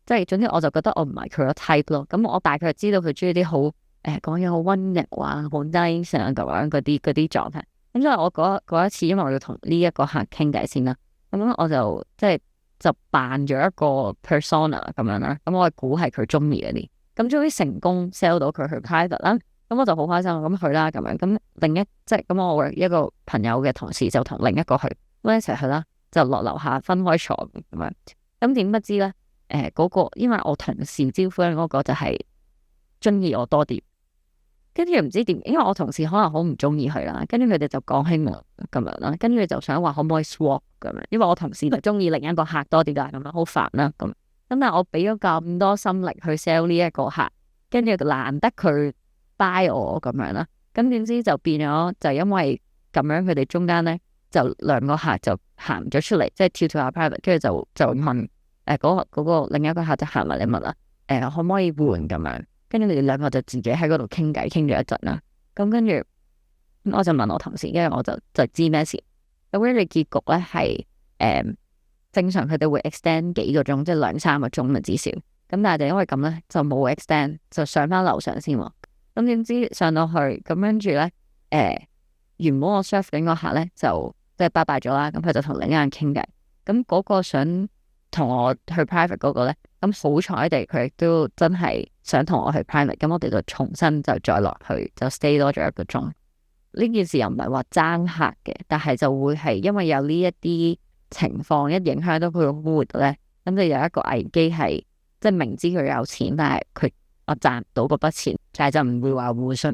Speaker 1: 即係總之我就覺得我唔係佢個 type 咯。咁我大概知道佢中意啲好講嘢好溫柔啊，好 nice 啊咁樣嗰啲狀態。咁所以我嗰一次，因為我要同呢一個客傾偈先啦，咁我就即係就扮咗一個 persona 咁樣啦。咁我估係佢中意嗰啲，咁終於成功 sell 到佢去 private 啦。咁我就好開心，咁去啦咁樣。咁即係咁，我一個朋友嘅同事就同另一個去，咁一齊去啦，就落樓下分開坐咁樣。咁點不知咧？嗰個因為我同事招呼嗰個就係中意我多啲，跟住唔知點，因為我同事可能好唔中意佢啦，跟住佢哋就講起我咁樣啦，跟住就想話可唔可以 swap 咁樣，因為我同事就中意另一個客多啲，但係咁樣好煩啦咁。咁但係我俾咗咁多心力去 sell 呢一個客，跟住難得佢 buy 我咁樣啦，咁點知就變咗就因為咁樣，佢哋中間咧就兩個客就行咗出嚟，即係跳跳下 private，跟住就問嗰個另一個客就行埋嚟問啦，可唔可以換咁樣？跟住你哋兩個就自己喺嗰度傾偈，傾咗一陣啦。咁跟住我就問我同事，跟住我就知咩事。咁跟住結局咧係正常佢哋會 extend 幾個鐘，即係2-3個鐘啊至少。咁但係就因為咁咧就冇 extend，就上翻樓上先喎。咁點知上到去咁跟住咧原本我 serve 緊個客咧就即係拜拜咗啦。咁佢就同另一個人傾偈。咁嗰個想同我去 private 嗰個咧，咁好彩地佢亦都真係想同我去 private，咁我哋就重新就再落去，就 stay 多咗1個鐘。呢件事又唔係話爭客嘅，但係就會係因為有呢一啲情況一影響到佢個 mood 咧，咁就有一個危機係，即係明知佢有錢，但係我賺唔到嗰筆錢，但係就唔會話互相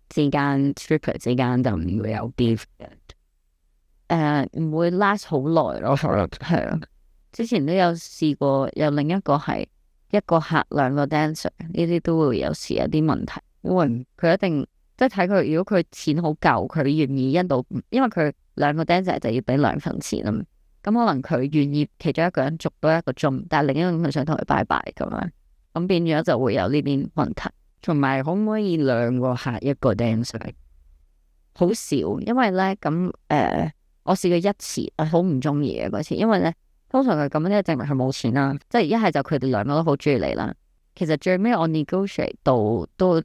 Speaker 1: 之間 stripper 之間就唔會有 beef 嘅，唔會 last 好耐咯，係啊。之前都有試過，有另一個係一個客兩個 dancer，呢啲都會有時有啲問題，因為佢一定即係睇佢，如果佢錢好夠，佢願意一度，因為佢兩個 dancer 就要俾2份錢啊嘛，咁可能佢願意其中一個人續多1個鐘，但係另一個人想同佢拜拜咁樣，咁變咗就會有呢邊問題。同埋可唔可以2個客一個 dancer？好少，因為咧咁我試過一次，我好唔中意嘅嗰次，因為咧。通常佢咁樣咧，證明佢冇錢啦。即係一係就佢哋兩個都好中意你啦。其實最尾我 negotiate 到都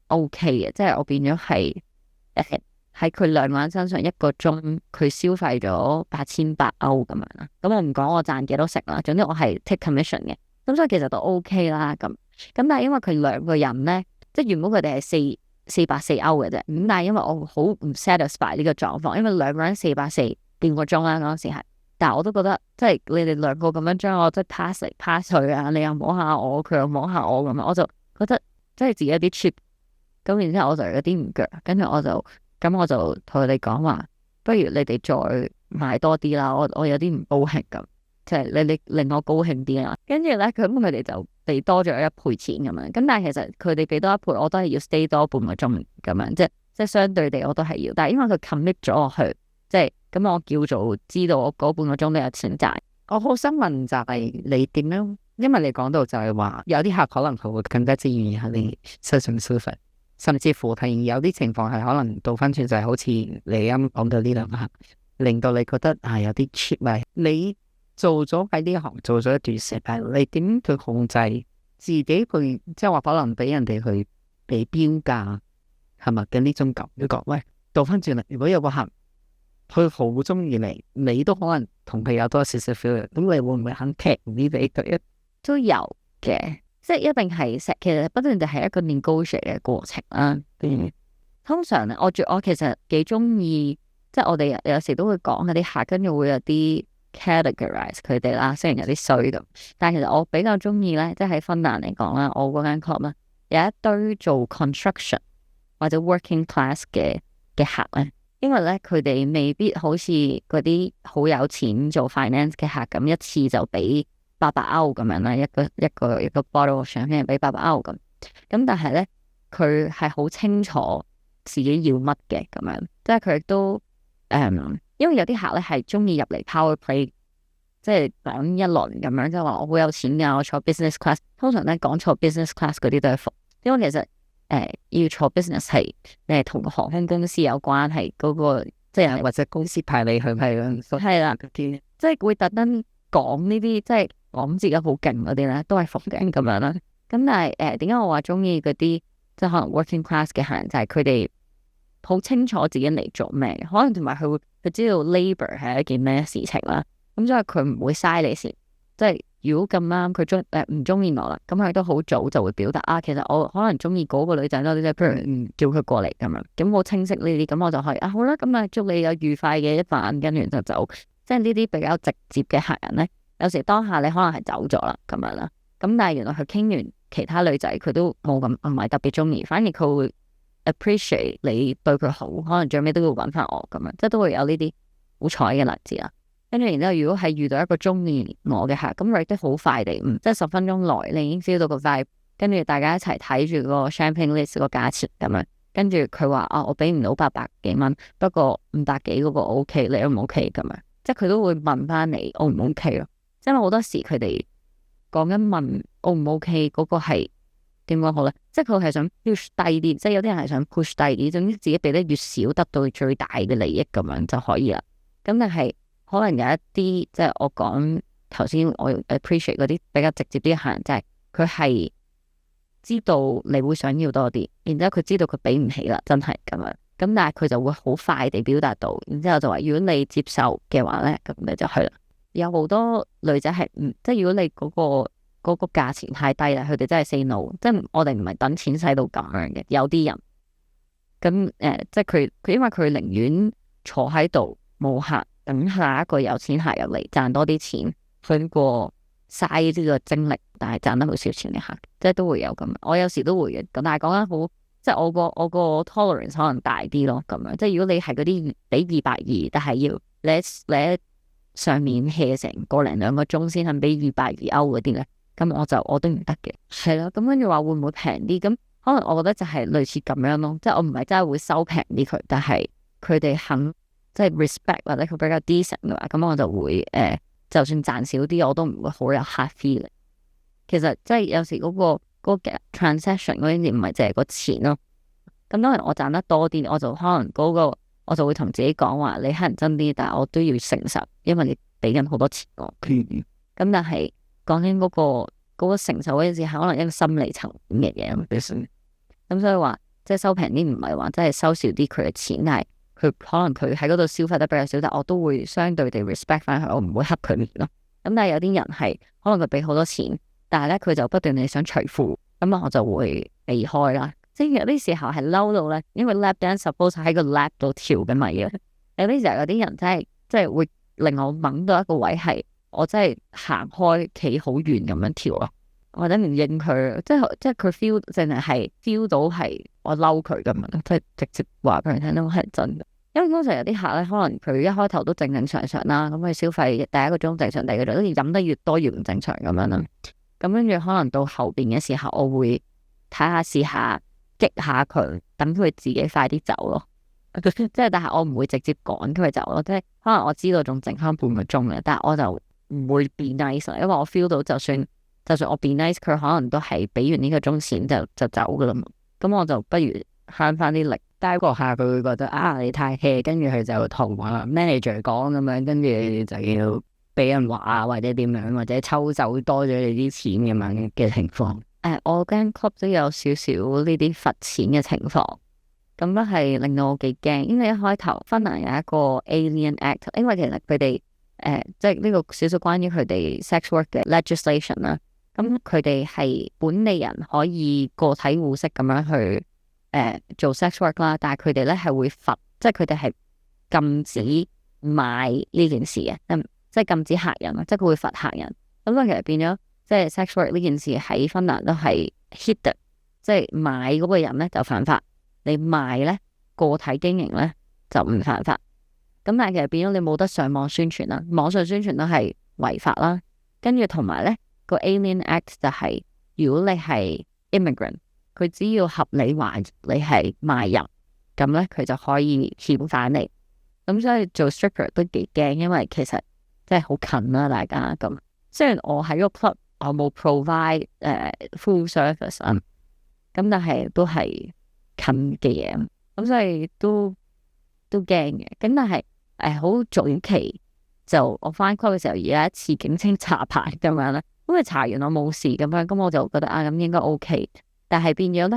Speaker 1: OK 嘅，即係我變咗係喺佢兩個人身上1個鐘，佢消費咗8800歐咁樣啦。咁我唔講我賺幾多成啦，總之我係 take commission 嘅。咁所以其實都 OK 啦。咁但係因為佢兩個人咧，即係原本佢哋係440歐嘅啫。咁但係因為我好唔 satisfy 呢個狀況，因為兩個人440。半個鐘啦嗰陣時係，但係我都覺得即係你哋兩個咁樣將我即係 pass 嚟 pass 去啊，你又摸下我，佢又摸下我咁樣，我就覺得即係自己有啲 cheap。咁然之後我就有啲唔腳，跟住我就同佢哋講話，不如你哋再買多啲啦，我有啲唔高興咁，即係你令我高興啲啦。跟住咧，佢哋就俾多咗1倍錢咁樣。咁但係其實佢哋俾多1倍，我都係要 stay 多半個鐘咁樣，即係相對地我都係要。但係因為佢 commit 咗我去，即係咁我叫做知道我嗰半個鐘都有錢賺。
Speaker 2: 我好想問就係你點樣？因為你講到就係話有啲客可能佢會更加之願意喺你身上消費。甚至乎係有啲情況係可能倒翻轉，就係好似你啱講到呢兩客，令到你覺得有啲 cheap 啊！你做咗喺呢行做咗一段時間，你點去控制自己去，即係話可能俾人哋去俾標價係咪嘅呢種感覺？喂，倒翻轉啦！如果有個客佢好中意你都可能同佢有多少少 feel，咁你會唔會肯劈啲俾佢？
Speaker 1: 都有嘅。即係一定係其實不斷就係一個 negotiate 嘅過程啦。通常咧，我其實幾中意，即係我哋有時都會講嗰啲客，跟住會有啲 categorize 佢哋啦。雖然有啲衰咁，但係其實我比較中意咧，即係喺芬蘭嚟講啦，我嗰間 club 咧有一堆做 construction 或者 working class 嘅客咧，因為咧佢哋未必好似嗰啲好有錢做 finance 嘅客咁，一次就俾800歐咁樣啦，一個 bottle 上邊俾800歐咁，但係咧佢係好清楚自己要乜嘅咁樣，即係佢亦都因為有啲客咧係中意入嚟 power play， 即係講一輪咁樣，即係話我好有錢噶，我坐 business class， 通常咧講坐 business class 嗰啲都係服，因為其實要坐 business 係你同個航空公司有關係嗰個，即係
Speaker 2: 或者公司派你去
Speaker 1: 係啦，即係會特登講呢啲即係。講自己好勁嗰啲咧，都係服嘅咁樣啦。咁但係點解我話中意嗰啲即係可能 working class 嘅客人，就係佢哋好清楚自己嚟做咩，可能同埋佢知道 labor 係一件咩事情啦。咁所以佢唔會嘥你錢。即係如果咁啱佢唔中意我啦，咁佢都好早就會表達啊。其實我可能中意嗰個女仔多啲，即係譬如叫佢過嚟咁樣。咁好清晰呢啲，咁我就可以啊好啦。咁啊祝你有愉快嘅一晚，跟住就走。即係呢啲比較直接嘅客人咧。有時當下你可能係走咗啦咁樣啦，咁但係原來佢傾完其他女仔佢都冇咁唔係特別中意，反而佢會 appreciate 你對佢好，可能最尾都要揾翻我咁樣，即係都會有呢啲好彩嘅例子啦。跟住然之後，如果係遇到一個中意我嘅客，咁佢都好快地，即係10分鐘內你已經 feel 到個 vibe，跟住大家一齊睇住個 champagne list 個價錢咁樣，跟住佢話我俾唔到800幾蚊，不過500幾嗰個 OK， 你 O 唔 OK 咁樣，即係佢都會問翻你 O 唔 OK 咯。因為好多時佢哋講緊問 O 唔 OK 嗰個係點講好咧？即係佢係想 push 低啲，即係有啲人係想 push 低啲，總之自己俾得越少，得到最大嘅利益咁樣就可以啦。咁但係可能有一啲即係我講頭先我 appreciate 嗰啲比較直接啲嘅客人，就係佢係知道你會想要多啲，然之後佢知道佢俾唔起啦，真係咁樣。咁但係佢就會好快地表達到，然之後就話如果你接受嘅話咧，咁你就去啦。有好多女仔係即係如果你嗰個價錢太低啦，佢哋真係 say no， 即係我哋唔係等錢使到咁樣嘅。有啲人咁即係佢因為佢寧願坐喺度冇客，等下一個有錢客入嚟賺多啲錢，好過嘥呢個精力，但係賺得好少錢嘅客，即係都會有咁。我有時都會嘅，但係講緊好，即係我個 tolerance 可能大啲咯，咁樣即係如果你係嗰啲俾220，但係要你上面 hea 成個零兩個鐘先肯俾220歐嗰啲咧，咁我都唔得嘅，係咯。咁跟住話會唔會平啲？咁可能我覺得就係類似咁樣咯，即係我唔係真係會收平啲佢，但係佢哋肯即係 respect 或者佢比較 decent 嘅話，咁我就會就算賺少啲，我都唔會好有 hard feeling。其實即係有時嗰個 transaction 嗰啲嘢唔係淨係個錢咯。咁當然我賺得多啲，我就可能我就會同自己講話，你乞人憎啲，但係我都要誠實，因為你俾緊好多錢我。咁但係講緊嗰個承受嗰件事係可能一個心理層面嘅嘢。咁所以話即係收平啲，唔係話真係收少啲佢嘅錢，但係佢可能佢喺嗰度消費得比較少，但我都會相對地 respect 翻佢，我唔會黑佢咯。咁但係有啲人係可能佢俾好多錢，但係咧佢就不斷地想除褲，咁我就會避開啦。即係有啲時候係嬲到咧，因為 lap dance suppose 喺個 lap 度跳緊咪嘅。有啲時候有啲人真係即係會令我掹到一個位係我真係行開企好遠咁樣跳咯，或者唔應佢，即係佢 feel 淨係 feel 到係我嬲佢咁樣，即係直接話俾佢聽都係真嘅。因為通常有啲客咧，可能佢一開頭都正正常常啦，咁佢消費第一個鐘正常，第二個鐘好似飲得越多越唔正常咁樣啦。咁跟住可能到後邊嘅時候，我會睇下試下激下佢，等佢自己快啲走咯。即係但係我唔會直接趕佢走咯，即係可能我知道仲剩翻半個鐘嘅，但係我就唔會 be nice，因為我 feel 到就算我 be nice，佢可能都係俾完呢個鐘錢就走噶啦嘛。咁我就不如慳翻啲力。但係個客佢會覺得啊你太 hea，跟住佢就同manager 講咁樣，跟住就要俾人話或者點樣，或者抽走多咗你啲錢咁樣嘅情況。我間 club 都有少少呢啲罰錢嘅情況，咁都係令到我幾驚。因為一開頭芬蘭有一個 Alien Act， 因為其實佢哋即係呢個少少關於佢哋 sex work 嘅 legislation 啦。咁佢哋係本地人可以個體戶式咁樣去做 sex work 啦，但係佢哋咧係會罰，即係佢哋係禁止賣呢件事嘅，即係禁止客人啊，即係佢會罰客人。咁所以其實變咗，即係 sex work 呢件事喺芬蘭都係 hidden，即係買嗰個人咧就犯法，你賣咧個體經營咧就唔犯法。咁但係其實變咗你冇得上網宣傳啦，網上宣傳都係違法啦。跟住同埋咧個 Alien Act 就係如果你係 immigrant，佢只要合理話你係賣人，咁咧佢就可以遣返你。咁所以做 stripper 都幾驚，因為其實真係好近啦，大家咁。雖然我喺個 club 我冇 provide full service 啊，咁但係都係近嘅嘢，咁所以都驚嘅。咁但係好早期就我翻 club 嘅時候，有一次警清查牌咁樣咧，咁佢查完我冇事咁樣，咁我就覺得咁應該 OK。但係變咗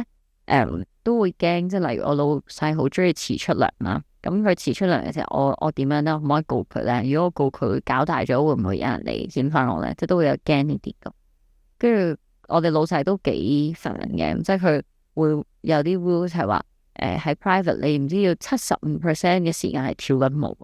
Speaker 1: 咧，都會驚，即係例如我老細好中意遲出糧啦，咁佢遲出糧嘅時候，我點樣咧？可唔可以告佢咧？如果我告佢搞大咗，會唔會有人嚟剪翻我咧？即係都會有驚呢啲咁。跟住我哋老細都幾煩嘅，即係佢會有啲 rules 係話，喺 private 你唔知要75% 嘅時間係跳緊舞。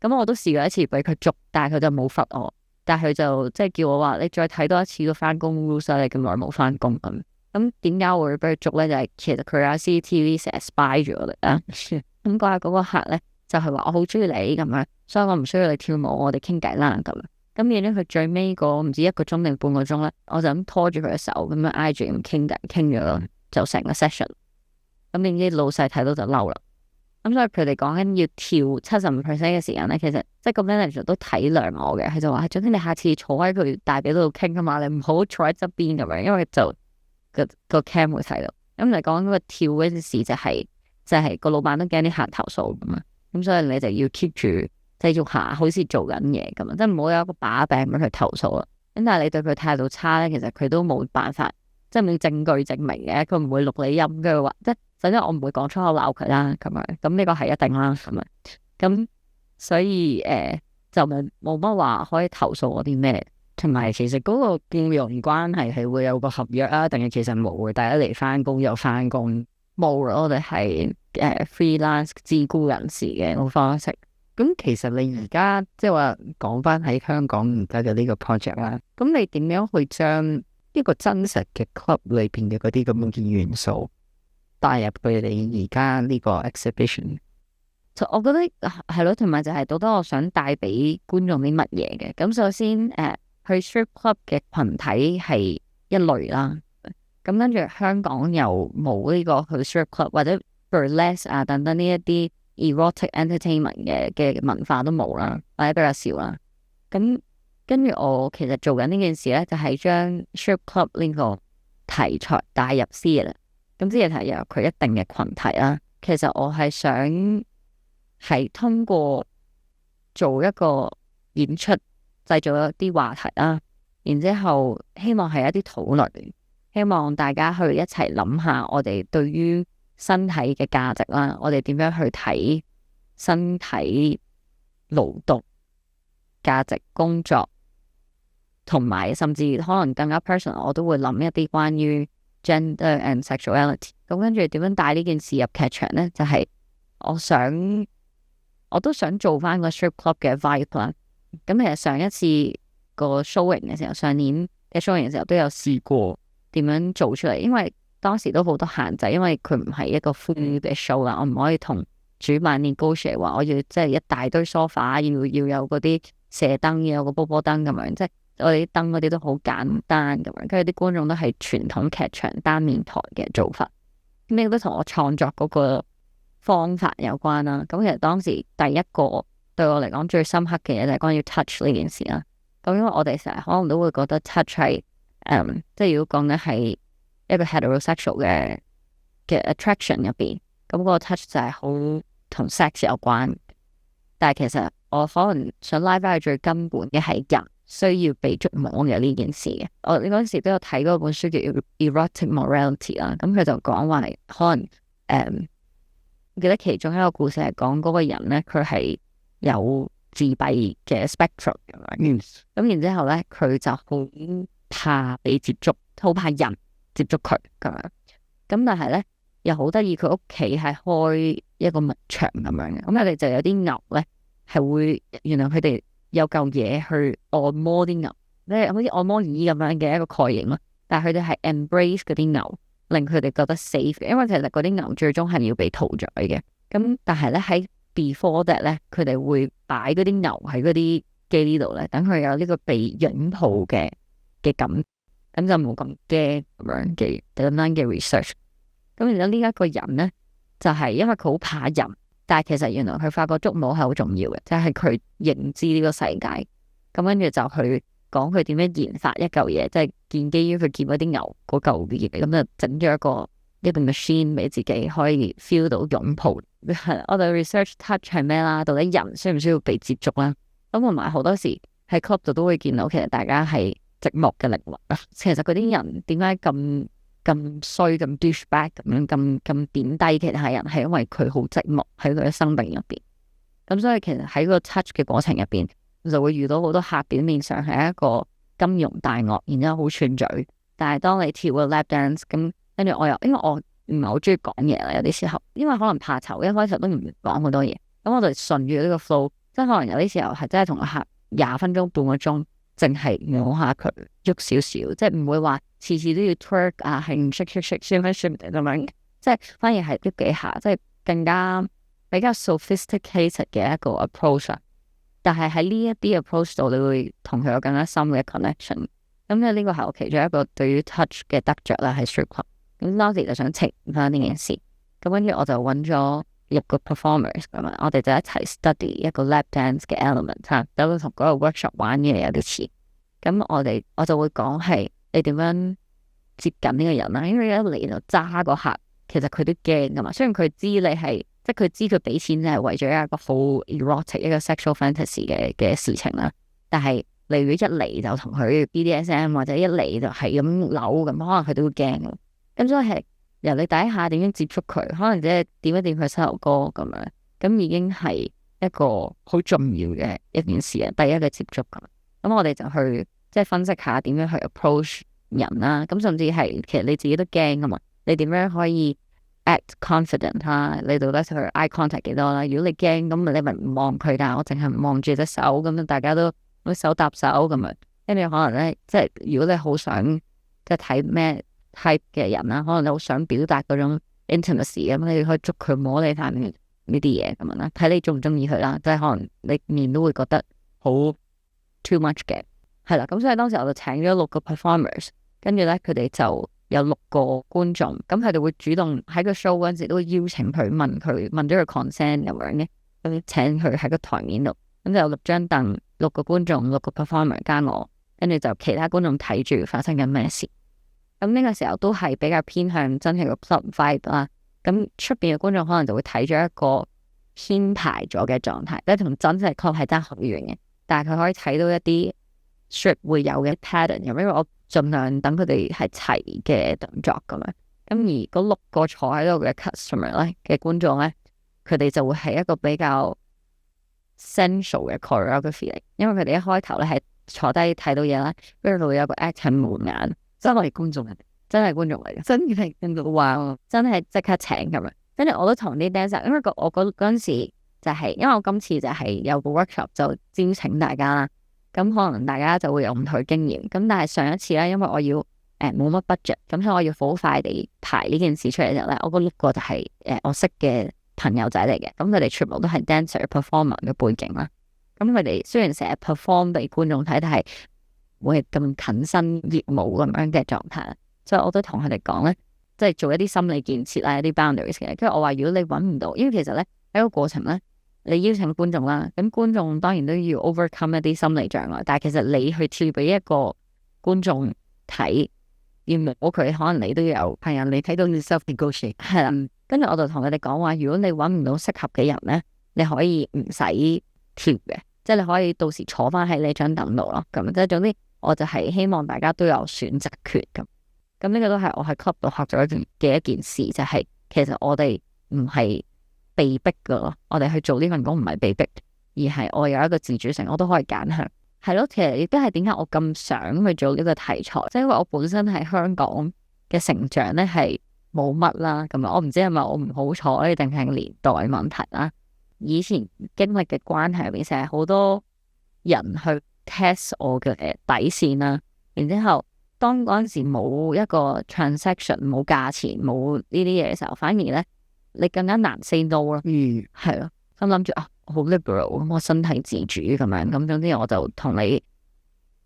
Speaker 1: 咁我都試過一次俾佢捉，但係佢就冇罰我，但係佢就即係叫我話你再睇多一次個翻工 rules，你咁耐冇翻工咁。咁點解我會俾佢捉咧？就係、是、其實佢有 CCTV 成日 spy 住我哋啦。咁嗰下嗰個客咧就係、是、話我好中意你咁樣，所以我唔需要你跳舞，我哋傾偈啦咁。咁變咗佢最尾個唔知1個鐘定半個鐘咧，我就咁拖住佢嘅手咁樣挨住咁傾偈，傾咗就成個 session。咁點知老細睇到就嬲啦。咁所以佢哋講緊要跳75% 嘅時間咧，其實即係個 manager 都體諒我嘅，佢就話：總之你下次坐喺佢大髀度傾啊嘛，你唔好坐喺側邊咁樣，因為就個 cam 會睇到。咁嚟講嗰個跳嗰件事就係個老闆都驚啲客投訴咁啊，咁所以你就要 keep 住繼續下，好似做緊嘢咁啊，即係唔好有一個把柄咁去投訴啦。咁但係你對佢態度差咧，其實佢都冇辦法，即係冇證據證明嘅，佢唔會錄你音嘅話，即係首先我唔會講粗口鬧佢啦，咁樣咁呢個係一定啦，咁樣咁所以就冇乜話可以投訴我啲咩。同埋其實嗰個僱傭關係係會有個合約啊，定係其實冇嘅？大家嚟翻工又翻工，冇啦。我哋係freelance 自僱人士嘅個方式。咁其實你而家即係話講翻喺香港而家嘅呢個 project 啦，咁你點樣去將一個真實嘅 club 裏邊嘅嗰啲咁嘅元素帶入去你而家呢個 exhibition？ 我覺得係咯，同埋就係到底我想帶俾觀眾啲乜嘢嘅。咁首先去 strip club 嘅群體係一類啦，咁跟住香港又冇呢個去 strip club 或者 burlesque 啊等等呢一啲 erotic entertainment 嘅文化都冇啦，或者比較少啦。咁跟住我其實做緊呢件事咧，就係將 strip club 呢個題材帶入 theatre，咁 theatre 係有佢一定嘅群體啦。其實我係想係通過做一個演出，製造一啲話題啦，然之後希望係一啲討論，希望大家去一齊諗下我哋對於身體嘅價值啦，我哋點樣去睇身體勞動價值、工作，同埋甚至可能更加 personal， 我都會諗一啲關於 gender and sexuality。咁跟住點樣帶呢件事入劇場呢？就係我想我都想做翻個 strip club 嘅 vibe 啦。咁其實上一次個 showing 嘅時候，上年嘅 showing 嘅時候都有試過點樣做出嚟，因為當時都好多限制，因為佢唔係一個 full 嘅 show 啦，我唔可以同主辦 negotiate 話我要即係一大堆 sofa，要有嗰啲射燈，要有個波波燈咁樣，即係我哋啲燈嗰啲都好簡單咁樣，跟住啲觀眾都係傳統劇場單面台嘅做法，咁亦都同我創作嗰個方法有關啦。咁其實當時第一個對我嚟講最深刻嘅嘢就係關於 touch 呢件事啦。咁因為我哋成日可能都會覺得 touch 係即係如果講緊係一個 heterosexual 嘅 attraction 入邊，咁個 touch 就係好同 sex 有關。但係其實我可能想拉翻去最根本嘅係人需要被觸摸嘅呢件事嘅。我嗰陣時都有睇嗰本書叫 Erotic Morality 啦，咁佢就講話可能我記得其中一個故事係講嗰個人咧，佢係有自閉嘅 spectrum 咁樣，咁然之後咧佢就好怕被接觸，好怕人接觸佢咁樣。咁但係咧又好得意，佢屋企係開一個牧場咁樣嘅，咁佢哋就有啲牛咧係會，原來佢哋有嚿嘢去按摩啲牛，即係好似按摩椅咁樣嘅一個概念咯。但係佢哋係 embrace 嗰啲牛，令佢哋覺得 safe 嘅，因為其實嗰啲牛最終係要被屠宰嘅。咁但係咧喺 before that 咧，佢哋會擺嗰啲牛喺嗰啲機呢度咧，等佢有呢個被擁抱嘅感，咁就冇咁驚咁樣嘅咁樣嘅 research。咁然之後呢一個人咧，就係因為佢好怕人，但係其實原來佢發覺觸摸係好重要嘅，即係佢認知呢個世界。咁跟住就去講佢點樣研發一嚿嘢，即係建基於佢見嗰啲牛嗰嚿嘢，咁就整咗一個 machine 俾自己可以 feel 到擁抱。我哋 research touch 係咩啦？到底人需唔需要被接觸啦？咁同埋好多時喺 club 度都會見到，其實大家係寂寞嘅靈魂啊。其實嗰啲人點解咁衰咁 douchebag 咁樣咁貶低其他人，係因為佢好寂寞喺佢嘅生命入邊。咁所以其實喺個 touch 嘅過程入邊，就會遇到好多客，表面上係一個金融大鱷，然之後好串嘴。但係當你跳個 lap dance，咁跟住我又因為我唔係好中意講嘢啦，有啲時候因為可能怕醜，一開始都唔講好多嘢，咁我就順住呢個 flow，即係可能有啲時候係真係同個客20分鐘半個鐘，淨係摸下佢喐少少，即係唔會話次次都要 twerk 啊，係唔 shake 咁樣，即係反而係喐幾下，即係更加比較 sophisticated 嘅一個 approach。但係喺呢一啲 approach 度，你會同佢有更加深嘅 connection。咁呢個係我其中一個對於 touch 嘅得着啦，喺 strip club。咁當時就想呈翻呢件事，咁跟住我就揾咗6個 performers 咁啊，我哋就一齊 study 一個 lap dance 嘅 element 嚇，等佢同嗰個 workshop 玩嘅嘢有啲似。咁我就會講係你點樣接近呢個人啦，因為一嚟就揸個客，其實佢都驚噶嘛。雖然佢知你係，即係佢知佢俾錢係為咗一個好 erotic 一個 sexual fantasy 嘅事情啦，但係例如一嚟就同佢 BDSM 或者一嚟就係咁扭咁，可能佢都會驚咯。咁所以係由你第一下點樣接觸佢，可能即係點一點佢膝頭哥咁樣，咁已經係一個好重要嘅一件事啊，第一個接觸咁。咁我哋就去即係分析下點樣去 approach 人啦。咁甚至係其實你自己都驚噶嘛，你點樣可以 act confident 哈？你到底去 eye contact 幾多啦？如果你驚咁，你咪唔望佢，但係我淨係望住隻手咁，大家都手搭手咁樣。跟住可能咧，即係如果你好想即係睇咩 type 嘅人啦，可能你好想表達嗰種 intimacy 咁，你可以捉佢摸你塊面呢啲嘢咁樣啦，睇你中唔中意佢啦。即係可能你面都會覺得好 too much 嘅，係啦。咁所以當時我就請咗6個 performers， 跟住咧佢哋就有6個觀眾，咁佢哋會主動喺個 show 嗰陣時都會邀請佢問咗佢 consent 咁樣嘅，咁請佢喺個台面度，咁就有6張凳，6個觀眾，6個 performer 加我，跟住就其他觀眾睇住發生緊咩事。咁呢個時候都係比較偏向真係個 club vibe 啦。咁出邊嘅觀眾可能就會睇咗一個編排咗嘅狀態，即係同真係 club 係爭好遠嘅。但係佢可以睇到一啲 strip 會有嘅 pattern，因為我盡量等佢哋係齊嘅動作咁樣。咁而嗰6個坐喺度嘅 customer 咧嘅觀眾咧，佢哋就會係一個比較 sensual 嘅 choreography 嚟，因為佢哋一開頭咧係坐低睇到嘢啦，跟住會有個 act 係蒙眼。真係觀眾嚟，真係觀眾嚟嘅，真係聽到話，真係即刻請咁樣。跟住我都同啲 dancer，因為我嗰陣時就係因為我今次就係有個 workshop 就邀請大家啦，咁可能大家就會有唔同嘅經驗，咁但係上一次咧，因為我要冇乜 budget，咁所以我要好快地排呢件事出嚟嘅時候咧，我嗰六個就係我識嘅朋友仔嚟嘅，咁佢哋全部都係 dancer performer 嘅背景啦，咁佢哋雖然成日 perform 俾觀眾睇，但係會咁近身熱舞咁樣嘅狀態，所以我都同佢哋講咧，即係做一啲心理建設啦，一啲 boundaries 嘅。跟住我話，如果你揾唔到，因為其實咧喺個過程咧，你邀請觀眾啦，咁觀眾當然都要 overcome 一啲心理障礙，但係其實你去跳俾一個觀眾睇，要唔好佢可能你都有係啊，你睇到你 self negotiate 係啦。跟住我就同佢哋講話，如果你揾唔到適合嘅人咧，你可以唔使跳嘅，即係你可以到時坐翻喺你張凳度咯。咁即係總之，我就係希望大家都有選擇權咁。咁呢個都係我喺 club 度學咗一件事，就係其實我哋唔係被逼噶咯，我哋去做呢份工唔係被逼，而係我有一個自主性，我都可以揀向。係咯，其實亦都係點解我咁想去做呢個題材，即係因為我本身喺香港嘅成長咧係冇乜啦，咁我唔知係咪我唔好彩定係年代問題啦。以前經歷嘅關係入邊，成日好多人去 test 我嘅底線啦，然之後當嗰陣時冇一個 transaction 冇價錢冇呢啲嘢嘅時候，反而咧你更加難 say no 咯。係咯，咁諗住好 liberal， 咁我身體自主咁樣，咁總之我就同你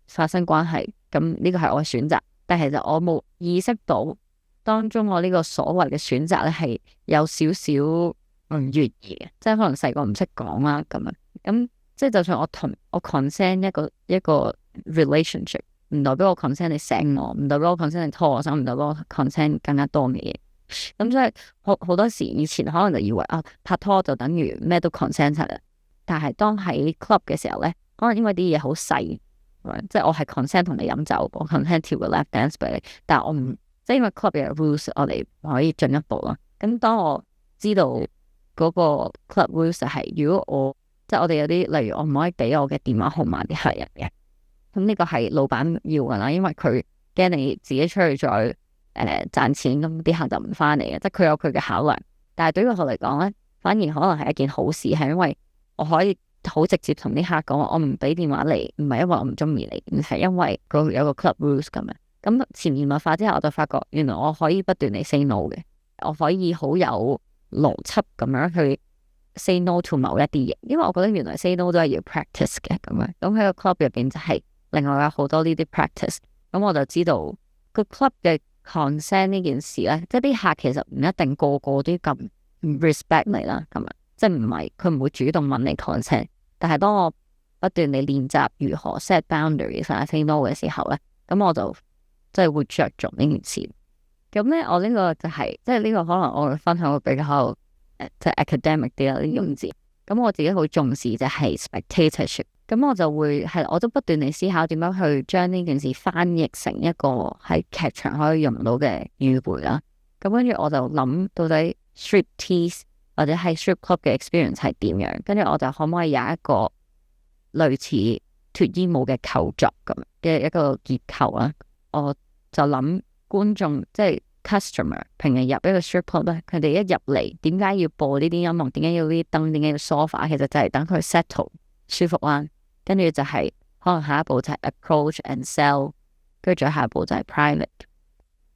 Speaker 1: 發生關係，咁呢個係我嘅選擇，但係其實我冇意識到當中我呢個所謂嘅選擇咧係有少少越儀嘅，即係可能細個唔識講啦咁樣，咁即係就算我同我 consent 一個 relationship， 唔代表我 consent 你醒我，唔代表我 consent 你拖我手，唔代表我 consent 更加多嘅嘢。咁所以好多時以前可能就以為拍拖就等於咩都 consent 晒啦，但係當喺 club 嘅時候咧，可能因為啲嘢好細，即係我係 consent 同你飲酒，我 consent 跳個 lap dance 俾你，但係我唔即係因為 club 嘅 rules， 我哋可以進一步咯。咁當我知道嗰個 club rules 係，如果我即係我哋有啲，例如我唔可以俾我嘅電話號碼啲客人嘅，咁呢個係老闆要噶啦，因為佢驚你自己出去再賺錢，咁啲客就唔翻嚟嘅，即係佢有佢嘅考量。但係對於我嚟講咧，反而可能係一件好事，係因為我可以好直接同啲客講，我唔俾電話你，唔係因為我唔中意你，而係因為佢有個 club rules 咁樣。咁潛移默化之後，我就發覺原來我可以不斷地 say no 嘅，我可以好有邏輯咁樣去 say no to 某一啲嘢，因為我覺得原來 say no 都係要 practice 嘅咁樣。咁喺個 club 入邊就係另外有好多呢啲 practice，咁我就知道個 club 嘅 consent 呢件事咧，即係啲客其實唔一定個個都咁 respect 你啦，咁樣即係唔係佢唔會主動問你 consent， 但係當我不斷地練習如何 set boundaries 啊 say no 嘅時候咧，咁我就即係會着重呢件事。咁咧我呢個就係即係呢個可能我會分享會比較即係 academic 啲啦呢啲用字。咁我自己好重視就係 spectatorship， 咁我就會係我都不斷地思考點樣去將呢件事翻譯成一個喺劇場可以用到嘅語彙啦。咁跟住我就諗到底 striptease 或者係 strip club 嘅 experience 係點樣，跟住我就可唔可以有一個類似脱衣舞嘅構作咁嘅一個結構啦。我就諗觀眾即係 customer 平日入一個 strip club 咧，佢哋一入嚟點解要播呢啲音樂？點解要呢啲燈？點解要 sofa？ 其實就係等佢 settle 舒服啦。跟住就係可能下一步就係 approach and sell， 跟住再下一步就係 private。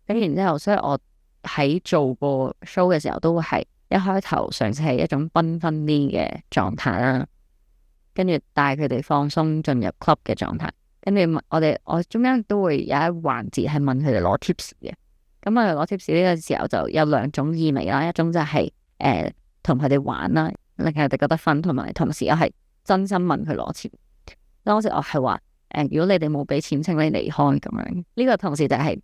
Speaker 1: 咁然之後，所以我喺做個 show 嘅時候，都會係一開頭嘗試係一種繽紛啲嘅狀態啦，跟住帶佢哋放鬆進入 club 嘅狀態。跟住我中間都會有一環節係問佢哋攞 tips 嘅。咁我哋攞 tips 呢個時候就有兩種意味啦，一種就係同佢哋玩啦，令佢哋覺得分，同埋同時又係真心問佢攞錢。當時我係話如果你哋冇俾錢，請你離開咁樣。呢個同時就係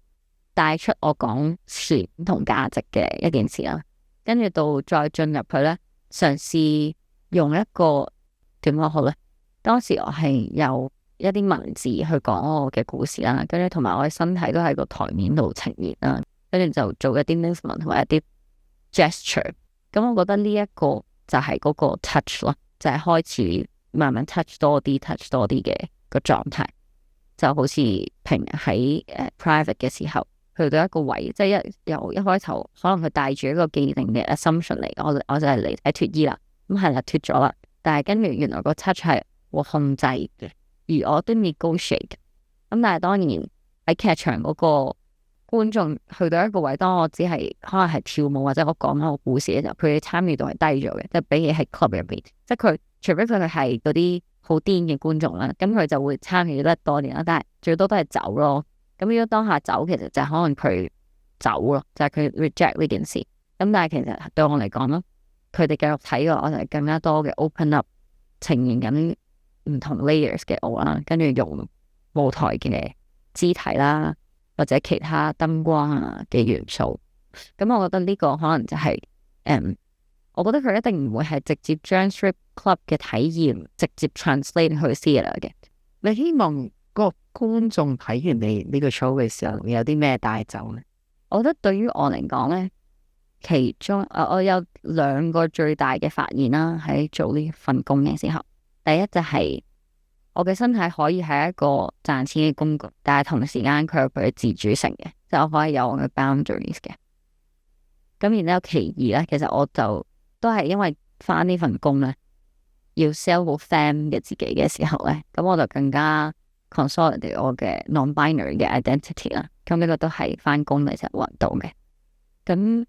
Speaker 1: 帶出我講錢同價值嘅一件事啦。跟住到再進入去咧，嘗試用一個點講好咧？當時我係有一啲文字去講我嘅故事啦，跟住同埋我嘅身體都喺個台面度呈現啦，跟住就做一啲 movement 同埋一啲 gesture。咁我覺得呢一個就係嗰個 touch 咯，就係開始慢慢 touch 多啲嘅個狀態，就好似平日喺private 嘅時候去到一個位，即係由一開頭可能佢帶住一個既定嘅 assumption 嚟，我就係嚟睇脫衣啦。咁係啦脫咗啦，但係跟住原來個 touch 係我控制嘅，而我都 negotiate 嘅。咁但係當然喺劇場嗰個觀眾去到一個位，當我只係可能係跳舞或者我講一個故事嘅時候，佢嘅參與度係低咗嘅，即係比起喺 club 入邊，即係佢除非佢哋係嗰啲好癲嘅觀眾啦，咁佢就會參與得多啲啦，但係最多都係走咯。咁如果當下走，其實就係可能佢走咯，就係佢 reject 呢件事。咁但係其實對我嚟講咯，佢哋繼續睇嘅我就係更加多嘅 open up，呈現緊唔同 layers 嘅我啦，跟住用舞台嘅肢體啦，或者其他燈光啊嘅元素。咁我覺得呢個可能就係我覺得佢一定唔會係直接將 strip club 嘅體驗直接 translate 去 theatre 嘅。
Speaker 2: 你希望個觀眾睇完你呢個 show 嘅時候，有啲咩帶走呢？
Speaker 1: 我覺得對於我嚟講呢，其中我有兩個最大嘅發現啦，喺做呢份工嘅時候，第一就係我嘅身體可以係一個賺錢嘅工具，但係同時間佢有佢嘅自主性嘅，即係我可以有我嘅 boundaries 嘅。咁然之後其二呢，其實我就都係因為返呢份工呢，要 sell 好 fam 嘅自己嘅時候呢，咁我就更加 consolidate 我嘅 non-binary 嘅 identity 啦。咁呢個都係返工嘅時候揾到嘅。咁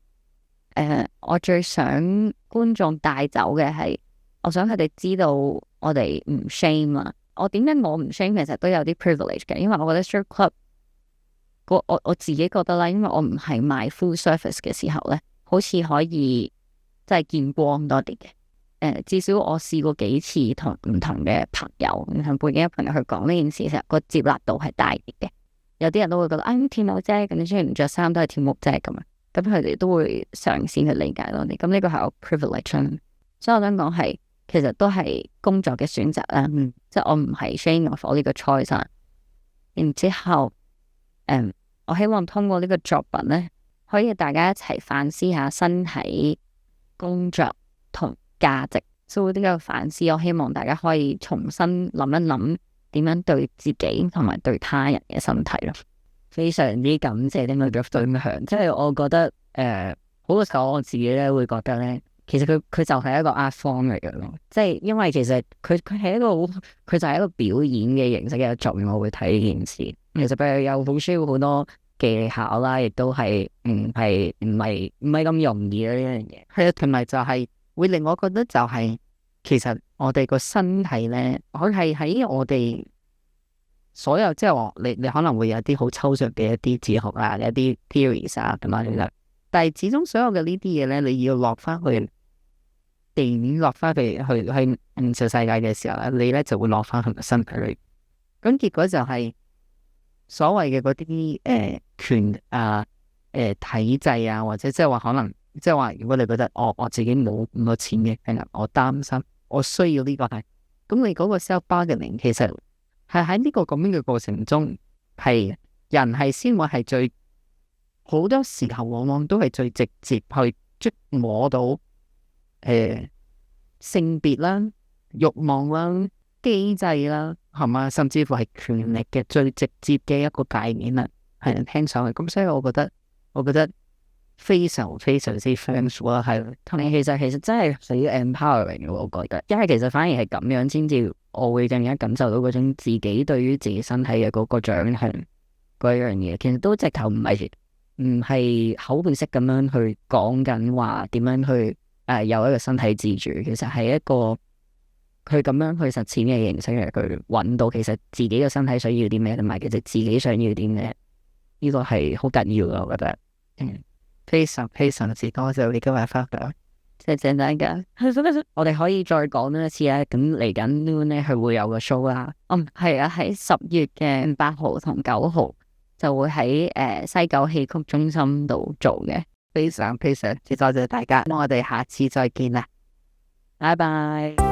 Speaker 1: 我最想觀眾帶走嘅係，我想佢哋知道我哋唔 shame 啊。我點解我唔 shame？其實都有啲 privilege 嘅，因為我覺得 strip club 我自己覺得啦，因為我唔係賣 full service 嘅時候呢，好似可以即係見光多啲嘅。至少我試過幾次同唔同嘅朋友、唔同背景嘅朋友去講呢件事，其實個接納度係大啲嘅。有啲人都會覺得跳舞啫，咁你雖然唔着衫都係跳舞啫咁樣，咁佢哋都會嘗試去理解多啲。咁呢個係我 privilege，所以我想講係其實都係工作嘅選擇啦。即係我唔係 shame of 我呢個 choice。然之後我希望通過呢個作品呢，可以大家一齊反思下身體、工作同價值。所以呢個反思，我希望大家可以重新諗一諗點樣對自己同埋對他人嘅身體咯。非常之感謝呢個分享，即係我覺得好多時候我自己咧會覺得咧，其實佢就係一個 art form 嚟嘅咯。即係因為其實佢係一個佢就係一個表演嘅形式嘅作用，我會睇呢件事。其實佢又好需要好多技巧啦，亦都係唔係咁容易嘅呢樣嘢。
Speaker 2: 係啊，同埋就係會令我覺得就係其實我哋個身體咧，佢係喺我哋所有即係話你可能會有啲好抽象嘅一啲哲學啊，一啲 theories 啊咁樣，但係始終所有嘅呢啲嘢咧，你要落翻去地面，落翻去現實世界嘅時候咧，你咧就會落翻去個身體裏。咁結果就係所謂嘅嗰啲權體制啊，或者即係話可能即係話，如果你覺得我自己冇咁多錢嘅，我擔心我需要呢個係，咁你嗰個 self bargaining 其實係喺呢個咁樣嘅過程中，係人係先會係最好多時候往往都係最直接去觸摸到性別啦、慾望啦、機制啦，係嘛，甚至乎係權力嘅最直接嘅一個界面啦，係人聽上去。咁所以我覺得非常非常之 thankful 啦，係
Speaker 1: 同你其實真係屬於 empowering 嘅，我覺得，因為其實反而係咁樣先至，我會更加感受到嗰種自己對於自己身體嘅嗰個掌控嗰樣嘢，其實都直頭唔係口語式咁樣去講緊話點樣去有一個身體自主，其實係一個佢咁樣去實踐嘅形式嚟，佢揾到其實自己嘅身體想要啲咩，同埋其實自己想要啲咩，呢個係好緊要嘅，我覺得。
Speaker 2: 非常非常之多謝你今日分享，
Speaker 1: 謝謝大家。我哋可以再講多一次咧，咁嚟緊 Noon 咧，佢會有個 show 啦。係啊，喺10月嘅8號同9號就會喺西九戲曲中心度做嘅。
Speaker 2: 非常非常之多謝大家，咁我哋下次再見啦，
Speaker 1: 拜拜。